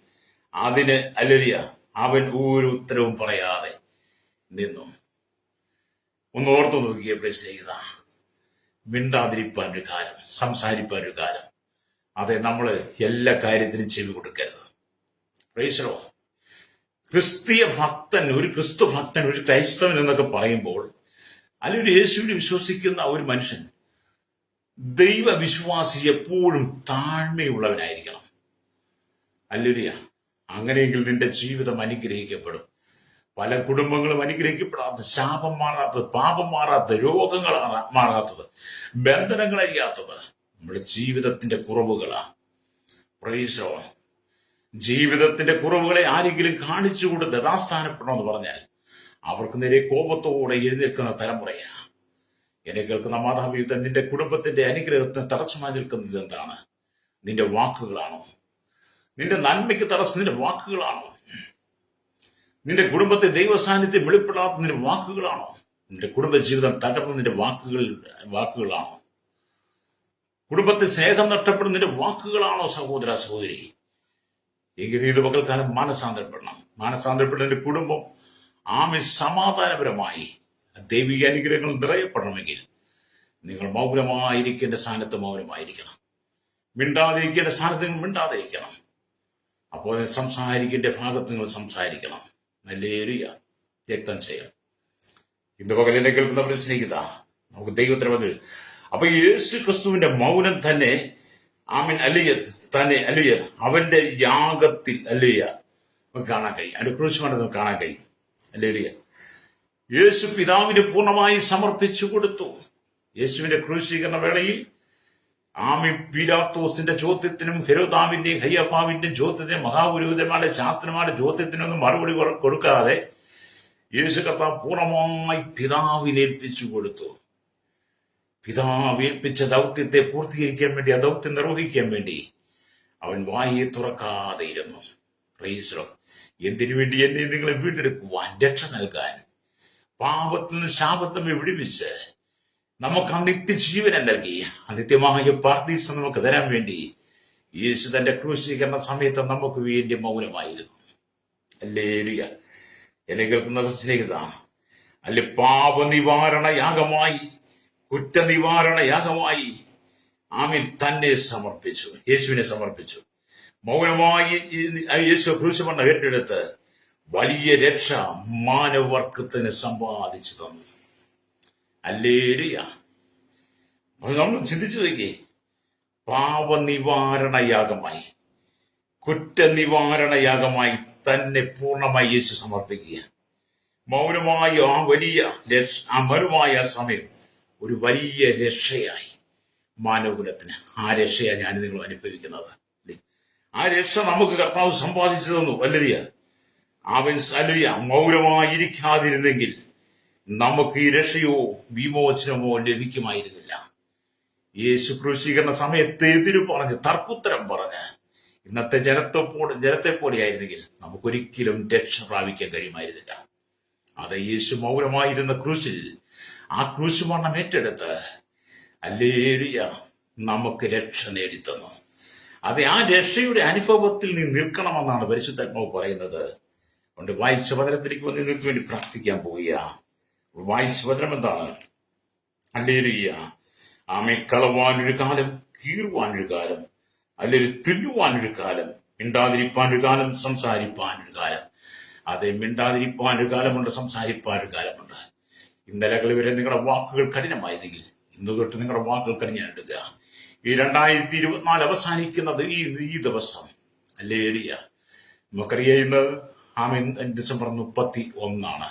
അതിന് ഹല്ലേലൂയ അവൻ ഒരു ഉത്തരവും പറയാതെ നിന്നു. ഒന്ന് ഓർത്തു നോക്കിയ പ്രശ്നത, മിണ്ടാതിരിപ്പാൻ ഒരു കാലം, സംസാരിപ്പാൻ ഒരു കാലം. അതെ, നമ്മള് എല്ലാ കാര്യത്തിനും ചെവി കൊടുക്കരുത്. Praise the Lord. ക്രിസ്തീയ ഭക്തൻ, ഒരു ക്രിസ്തു ഭക്തൻ, ഒരു ക്രൈസ്തവൻ എന്നൊക്കെ പറയുമ്പോൾ അല്ലെങ്കിൽ യേശുവിനെ വിശ്വസിക്കുന്ന ഒരു മനുഷ്യൻ, ദൈവവിശ്വാസി എപ്പോഴും താഴ്മയുള്ളവനായിരിക്കണം. ഹല്ലേലൂയ. അങ്ങനെയെങ്കിൽ നിന്റെ ജീവിതം അനുഗ്രഹിക്കപ്പെടും. പല കുടുംബങ്ങളും അനുഗ്രഹിക്കപ്പെടാത്ത, ശാപം മാറാത്തത്, പാപം മാറാത്തത്, രോഗങ്ങൾ മാറാത്തത്, ബന്ധനങ്ങൾ അറിയാത്തത് നമ്മുടെ ജീവിതത്തിന്റെ കുറവുകളാണ്. Praise the Lord. ജീവിതത്തിന്റെ കുറവുകളെ ആരെങ്കിലും കാണിച്ചു കൊടുത്ത് യഥാസ്ഥാനപ്പെടണമെന്ന് പറഞ്ഞാൽ അവർക്ക് നേരെ കോപത്തോടെ എഴുന്നേൽക്കുന്ന തലമുറയാണ്. എന്നെ കേൾക്കുന്ന മാതാപിതാ, നിന്റെ കുടുംബത്തിന്റെ അനുഗ്രഹത്തിന് തടസ്സമായി നിൽക്കുന്നത് എന്താണ്? നിന്റെ വാക്കുകളാണോ? നിന്റെ നന്മയ്ക്ക് തടസ്സം നിന്റെ വാക്കുകളാണോ? നിന്റെ കുടുംബത്തെ ദൈവസാന്നിധ്യം വെളിപ്പെടാത്ത നിന്റെ വാക്കുകളാണോ? നിന്റെ കുടുംബജീവിതം തകർന്ന നിന്റെ വാക്കുകളാണോ? കുടുംബത്തെ സ്നേഹം നഷ്ടപ്പെടുന്ന നിന്റെ വാക്കുകളാണോ? സഹോദര സഹോദരി, എങ്കിൽ ഇത് പകൽക്കാലം മാനസാന്തരപ്പെടണം. മാനസാന്തരപ്പെട്ട നിന്റെ കുടുംബം സമാധാനപരമായി ദൈവിക അനുഗ്രഹങ്ങൾ നിറയപ്പെടണമെങ്കിൽ നിങ്ങൾ മൗനമായിരിക്കേണ്ട സ്ഥാനത്ത് മൗനമായിരിക്കണം, മിണ്ടാതിരിക്കേണ്ട സ്ഥാനത്ത് നിങ്ങൾ മിണ്ടാതിരിക്കണം. അപ്പോൾ സംസാരിക്കേണ്ട ഭാഗത്ത് നിങ്ങൾ സംസാരിക്കണം. ഹല്ലേലൂയ. രക്തം ചെയ്യണം. ഇന്ന് പകലിനെ കേൾക്കുന്നവരെ സ്നേഹിത, നമുക്ക് ദൈവത്തിന് വന്നു. അപ്പൊ യേശു ക്രിസ്തുവിന്റെ മൗനം തന്നെ അവന്റെ യാഗത്തിൽ നമുക്ക് കാണാൻ കഴിയും. അവന്റെ ക്രൂശുമാണ് നമുക്ക് കാണാൻ കഴിയും. ഹല്ലേലൂയ. യേശു പിതാവിന് പൂർണ്ണമായി സമർപ്പിച്ചു കൊടുത്തു. യേശുവിന്റെ ക്രൂശീകരണ വേളയിൽ പീലാത്തോസിന്റെ ചോദ്യത്തിനും ഹെരോദാവിന്റെയും കയ്യപ്പാവിന്റെയും ചോദ്യത്തിനും മഹാപുരോഹിതന്മാരുടെ ശാസ്ത്രന്മാരുടെ ചോദ്യത്തിനൊന്നും മറുപടി കൊടുക്കാതെ യേശു കർത്താവ് പൂർണ്ണമായി പിതാവിനേൽപ്പിച്ചു കൊടുത്തു. പിതാവ് ഏൽപ്പിച്ച ദൗത്യത്തെ പൂർത്തീകരിക്കാൻ വേണ്ടി, ആ ദൗത്യം നിർവഹിക്കാൻ വേണ്ടി അവൻ വായെ തുറക്കാതെ ഇരുന്നു. Praise the Lord. എന്തിനു വേണ്ടി? എന്നെ നിങ്ങളെ വീണ്ടെടുക്കുവാൻ, രക്ഷ നൽകാൻ, പാപത്തിൽ നിന്ന് ശാപത്തിൽ വിടുവിച്ച് നമുക്ക് ആ നിത്യജീവനെ നൽകി നിത്യമായ പാർദീസ നമുക്ക് തരാൻ വേണ്ടി യേശു തന്റെ ക്രൂശീകരണ സമയത്ത് നമുക്ക് വേണ്ടി മൗനമായിരുന്നു. ഹല്ലേലൂയ. എന്നെ കേൾക്കുന്ന സ്നേഹിത, പാപനിവാരണ യാഗമായി, കുറ്റനിവാരണ യാഗമായി തന്നെ സമർപ്പിച്ചു, യേശുവിനെ സമർപ്പിച്ചു. മൗനമായി യേശു ക്രൂശമരണം ഏറ്റെടുത്ത് വലിയ രക്ഷ മാനവർഗത്തിന് സമ്പാദിച്ചു തന്നു. ഹല്ലേലൂയ. നമ്മൾ ചിന്തിച്ചു നോക്കി, പാപനിവാരണ യാഗമായി, കുറ്റനിവാരണ യാഗമായി തന്നെ പൂർണ്ണമായി യേശു സമർപ്പിക്കുക. മൗനമായ മൗനമായ സമയം ഒരു വലിയ രക്ഷയായി മാനവകുലത്തിന്. ആ രക്ഷയാണ് ഞാൻ നിങ്ങൾ അനുഭവിക്കുന്നത്. ആ രക്ഷ നമുക്ക് കർത്താവ് സമ്പാദിച്ചു തന്നു. ഹല്ലേലൂയ. മൗനമായിരിക്കാതിരുന്നെങ്കിൽ നമുക്ക് ഈ രക്ഷയോ വിമോചനമോ ലഭിക്കുമായിരുന്നില്ല. യേശു ക്രൂശീകരണ സമയത്ത് എതിര് പറഞ്ഞ് തർക്കുത്തരം പറഞ്ഞ് ഇന്നത്തെ ജനത്തെ പോലെയായിരുന്നെങ്കിൽ നമുക്കൊരിക്കലും രക്ഷ പ്രാപിക്കാൻ കഴിയുമായിരുന്നില്ല. അത് യേശു മൗനമായിരുന്ന ക്രൂശിൽ ആ ക്രൂശ് മരണം ഏറ്റെടുത്ത് ഹല്ലേലൂയ നമുക്ക് രക്ഷ നേടിത്തന്നു. അത് ആ രക്ഷയുടെ അനുഭവത്തിൽ നീ നിൽക്കണമെന്നാണ് പരിശുദ്ധാത്മാവ് പറയുന്നത്. അതുകൊണ്ട് വായിച്ച വചനത്തിലേക്ക് വന്ന് നിങ്ങൾക്ക് വേണ്ടി പ്രാർത്ഥിക്കാൻ പോവുക. വായിച്ച വചനം എന്താണ്? ഹല്ലേലൂയ. ആമേ. കളവാനൊരു കാലം, കീറുവാനൊരു കാലം, അല്ലെങ്കിൽ തുല്ലുവാനൊരു കാലം, മിണ്ടാതിരിപ്പാനൊരു കാലം, സംസാരിപ്പാനൊരു കാലം. അതെ, മിണ്ടാതിരിപ്പാനൊരു കാലമുണ്ട്, സംസാരിപ്പാനൊരു കാലമുണ്ട്. ഇന്നലകൾ വരെ നിങ്ങളുടെ വാക്കുകൾ കഠിനമായതെങ്കിൽ ഇന്ന് തൊട്ട് നിങ്ങളുടെ വാക്കുകൾ കഠിനെടുക്കുക. ഈ 2024 അവസാനിക്കുന്നത് ഈ ദിവസം. ഹല്ലേലൂയ. നമുക്കറിയാം ഇന്ന് ഡിസംബർ 31.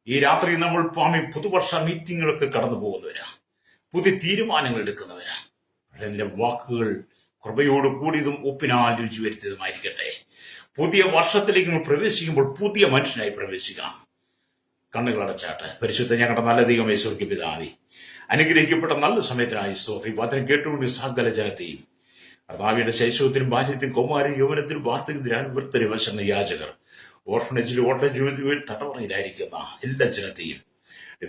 ഈ രാത്രി നമ്മൾ പുതുവർഷ മീറ്റിങ്ങുകളൊക്കെ കടന്നു പോകുന്നവരാ, പുതിയ തീരുമാനങ്ങൾ എടുക്കുന്നവരാ. അതിന്റെ വാക്കുകൾ കൃപയോട് കൂടിയതും ഉപ്പിനാൽ രുചി വരുത്തിയതുമായിരിക്കട്ടെ. പുതിയ വർഷത്തിലേക്ക് നിങ്ങൾ പ്രവേശിക്കുമ്പോൾ പുതിയ മനുഷ്യനായി പ്രവേശിക്കണം. കണ്ണുകളടച്ചാട്ടെ. പരിശുദ്ധ ഞങ്ങളുടെ നല്ല ദൈവമേ, സ്വർഗ്ഗ പിതാവേ, അനുഗ്രഹിക്കപ്പെട്ട നല്ല സമയത്തിനായി സ്തോത്രം. വചനം കേട്ടുകൊണ്ട് സകല ജനത്തെയും കർത്താവിന്റെ ശൈശവത്തിലും ബാല്യത്തിലും കൗമാരം യൗവനത്തിലും വാർദ്ധക്യത്തിലും വൃത്തരും വശന്ന യാചകർ, ഓർഫനേജിലും ഓട്ടജീവിതത്തിൽ തടവറയിലായിരിക്കുന്ന എല്ലാ ജനത്തെയും,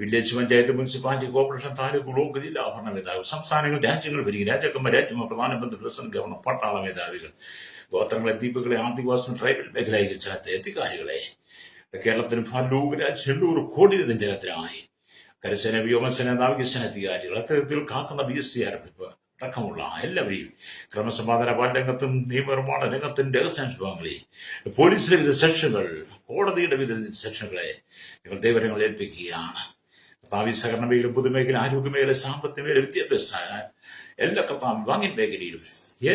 village panchayat, municipality, corporation, taluk, block, ജില്ലാ ഭരണ മേധാവികൾ, സംസ്ഥാനങ്ങൾ, രാജ്യങ്ങൾ ഭരിക്കും രാജാക്കന്മാർ, രാജ്യമോ പ്രധാനമന്ത്രി, പ്രസിഡന്റ്, ഗവർണർ, പട്ടാള മേധാവികൾ, ഗോത്രങ്ങളെ, ദ്വീപുകളെ, ആദിവാസികൾ, ട്രൈബൽ മേഖലയിലെ ജനത്തെ, അധികാരികളെ, കേരളത്തിലും ലോകരാജ്യം 800 കോടി ജനത്തിനായി കരസേന, വ്യോമസേന, നാവികസേന അധികാരികൾ, അത്തരത്തിൽ കാക്കുന്ന BSCR അടക്കമുള്ള എല്ലാവരെയും, ക്രമസമാധാന പാലരംഗത്തും നിയമനിർമ്മാണ രംഗത്തും രഹസ്യാംശ വിഭാഗങ്ങളെയും, പോലീസിലെ വിവിധ സെക്ഷനുകൾ, കോടതിയുടെ വിവിധ സെക്ഷനുകളെ നിങ്ങൾ ദൈവങ്ങൾ ഏൽപ്പിക്കുകയാണ്. കർത്താവ് സഹകരണ മേഖല, പൊതുമേഖല, ആരോഗ്യമേഖല, സാമ്പത്തിക മേഖല, വിദ്യാഭ്യാസ എല്ലാ കർത്താവ് വാങ്ങിയ മേഖലയിലും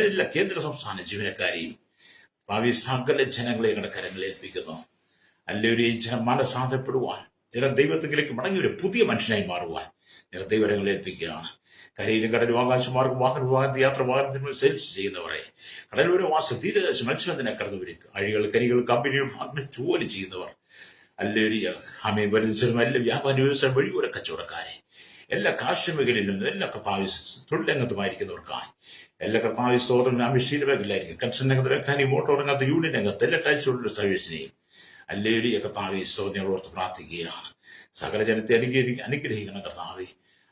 എല്ലാ കേന്ദ്ര സംസ്ഥാന ജീവനക്കാരെയും കർത്താവ് സകല ജനങ്ങളെ ഞങ്ങളുടെ കരങ്ങളിൽ ഏൽപ്പിക്കുന്നു. അല്ലൊരു ജനം മനസാന്തപ്പെടുവാൻ, ജനം ദൈവത്തിലേക്ക് മടങ്ങി ഒരു പുതിയ മനുഷ്യനായി മാറുവാൻ ഞങ്ങൾ ദൈവങ്ങളെ ഏൽപ്പിക്കുകയാണ്. കരയിലും കടലും ആകാശമാർഗം വാഹന യാത്ര വാഹനത്തിന് സെയിൽസ് ചെയ്യുന്നവരെ, കടലോര വാസം, തീരദേശം, മത്സ്യബന്ധന കടന്നുവരും, അഴികൾ, കരികൾ, കമ്പനികൾ, ജോലി ചെയ്യുന്നവർ, അല്ലേരിയ അമേ വരുന്ന എല്ലാ വ്യാപാര വ്യവസായ വഴിയോര കച്ചവടക്കാരെ, എല്ലാ കാർഷിക മേഖലയിലും എല്ലാ കർത്താവ് തൊഴിലംഗത്തുമായിരിക്കുന്നവർക്കായി എല്ലാ കർത്താവ് സ്തോത്രം. ക്ഷീര മേഖലയിലായിരിക്കും, കൺസ്ട്രക്ഷൻ രംഗത്ത്, മെക്കാനിക്, മോട്ടോർ രംഗത്ത്, യൂണിയൻ രംഗത്ത്, എല്ലാ ടാക്സികളുടെ സർവീസിനെയും അല്ലേരിയ കർത്താവ് സ്തോത്രങ്ങൾ ഓർത്ത് പ്രാർത്ഥിക്കുകയാണ്. സകല ജനത്തെ അനുഗ്രഹിക്കണം കർത്താവെ.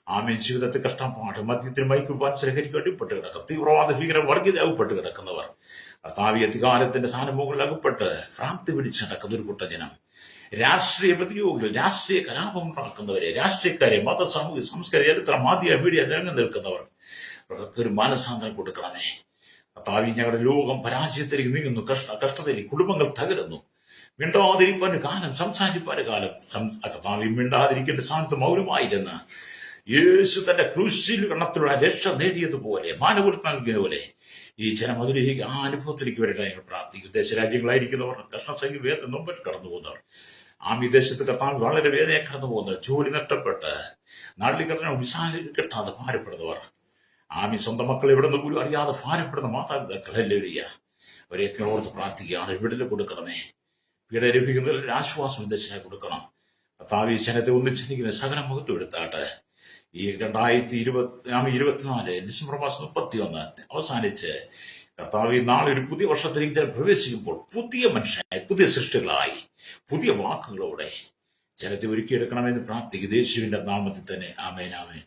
ആമേൻ. ജീവിതത്തിൽ കഷ്ടപ്പാട്, മദ്യത്തിന് മയക്കും പാൻസരഹരിക്കും അടിപ്പെട്ട് കിടക്കും, തീവ്രവാദ ഭീകര വർഗീയത അകപ്പെട്ട് കിടക്കുന്നവർ, കർത്താവ് അധികാരത്തിന്റെ സ്ഥാനമുകളിൽ അകപ്പെട്ട് ഭ്രാന്തി പിടിച്ച് നടക്കുന്ന ഒരു കൂട്ട ജനം, രാഷ്ട്രീയ പ്രതിയോഗികൾ, രാഷ്ട്രീയ കലാപം ഉണ്ടാക്കുന്നവരെ, രാഷ്ട്രീയക്കാരെ, മത, സാമൂഹിക, സംസ്കാര, ചരിത്ര, മാധ്യമ, മീഡിയ രംഗം നിൽക്കുന്നവർ, അവർക്ക് ഒരു മാനസാന്തരം കൊടുക്കണമേ കർത്താവ്. ഞങ്ങളുടെ ലോകം പരാജയത്തിലേക്ക് നീങ്ങുന്നു, കഷ്ടത്തിലേക്ക് കുടുംബങ്ങൾ തകരുന്നു. മിണ്ടാതിരിപ്പാന് കാലം, സംസാരിപ്പാന് കാലം, കർത്താവ് മിണ്ടാതിരിക്കേണ്ട സ്ഥാനത്ത് മൗനമായിരുന്ന് യേശു തന്റെ ക്രൂശിൽ കണത്തിലുള്ള രക്ഷ നേടിയതുപോലെ, മാനവൃത്തി നൽകിയതുപോലെ ഈ ജനം അതിലേക്ക് ആ അനുഭവത്തിലേക്ക് വരട്ടെ ഞങ്ങൾ പ്രാർത്ഥിക്കും. ദേശരാജ്യങ്ങളായിരിക്കുന്നവർ, കഷ്ണസംഖ്യ വേദന നൊമ്പൽ കടന്നു പോകുന്നവർ, ആ വിദേശത്ത് കർത്താവ് വളരെ വേദനയെ കടന്നു പോകുന്നവർ, ജോലി നഷ്ടപ്പെട്ട് നാട്ടിൽ വിശാല കിട്ടാതെ ഭാരപ്പെടുന്നവർ, ആമി സ്വന്തം മക്കൾ എവിടെ നിന്ന് പോലും അറിയാതെ ഭാരപ്പെടുന്ന മാതാപിതാക്കൾ, ഹല്ലേലൂയ, അവരെയൊക്കെ ഓർത്ത് പ്രാർത്ഥിക്കുകയാണ്. വിടുതൽ കൊടുക്കണമേ. പീഡ ലഭിക്കുന്നതിൽ ആശ്വാസം വിദേശിനെ കൊടുക്കണം കർത്താവ്. ഈ ജനത്തെ ഒന്നിച്ചിരിക്കുന്ന സകല മുഖത്ത് എടുത്താട്ടെ. ഈ 2024 ഡിസംബർ 31 അവസാനിച്ച് കർത്താവ് നാളെ ഒരു പുതിയ വർഷത്തിലേക്ക് പ്രവേശിക്കുമ്പോൾ പുതിയ മനുഷ്യനായി, പുതിയ സൃഷ്ടികളായി, പുതിയ വാക്കുകളോടെ ജനത്തെ ഒരുക്കിയെടുക്കണമെന്ന് പ്രാർത്ഥിക്കുക. യേശുവിന്റെ നാമത്തിൽ തന്നെ. ആമേൻ, ആമേൻ.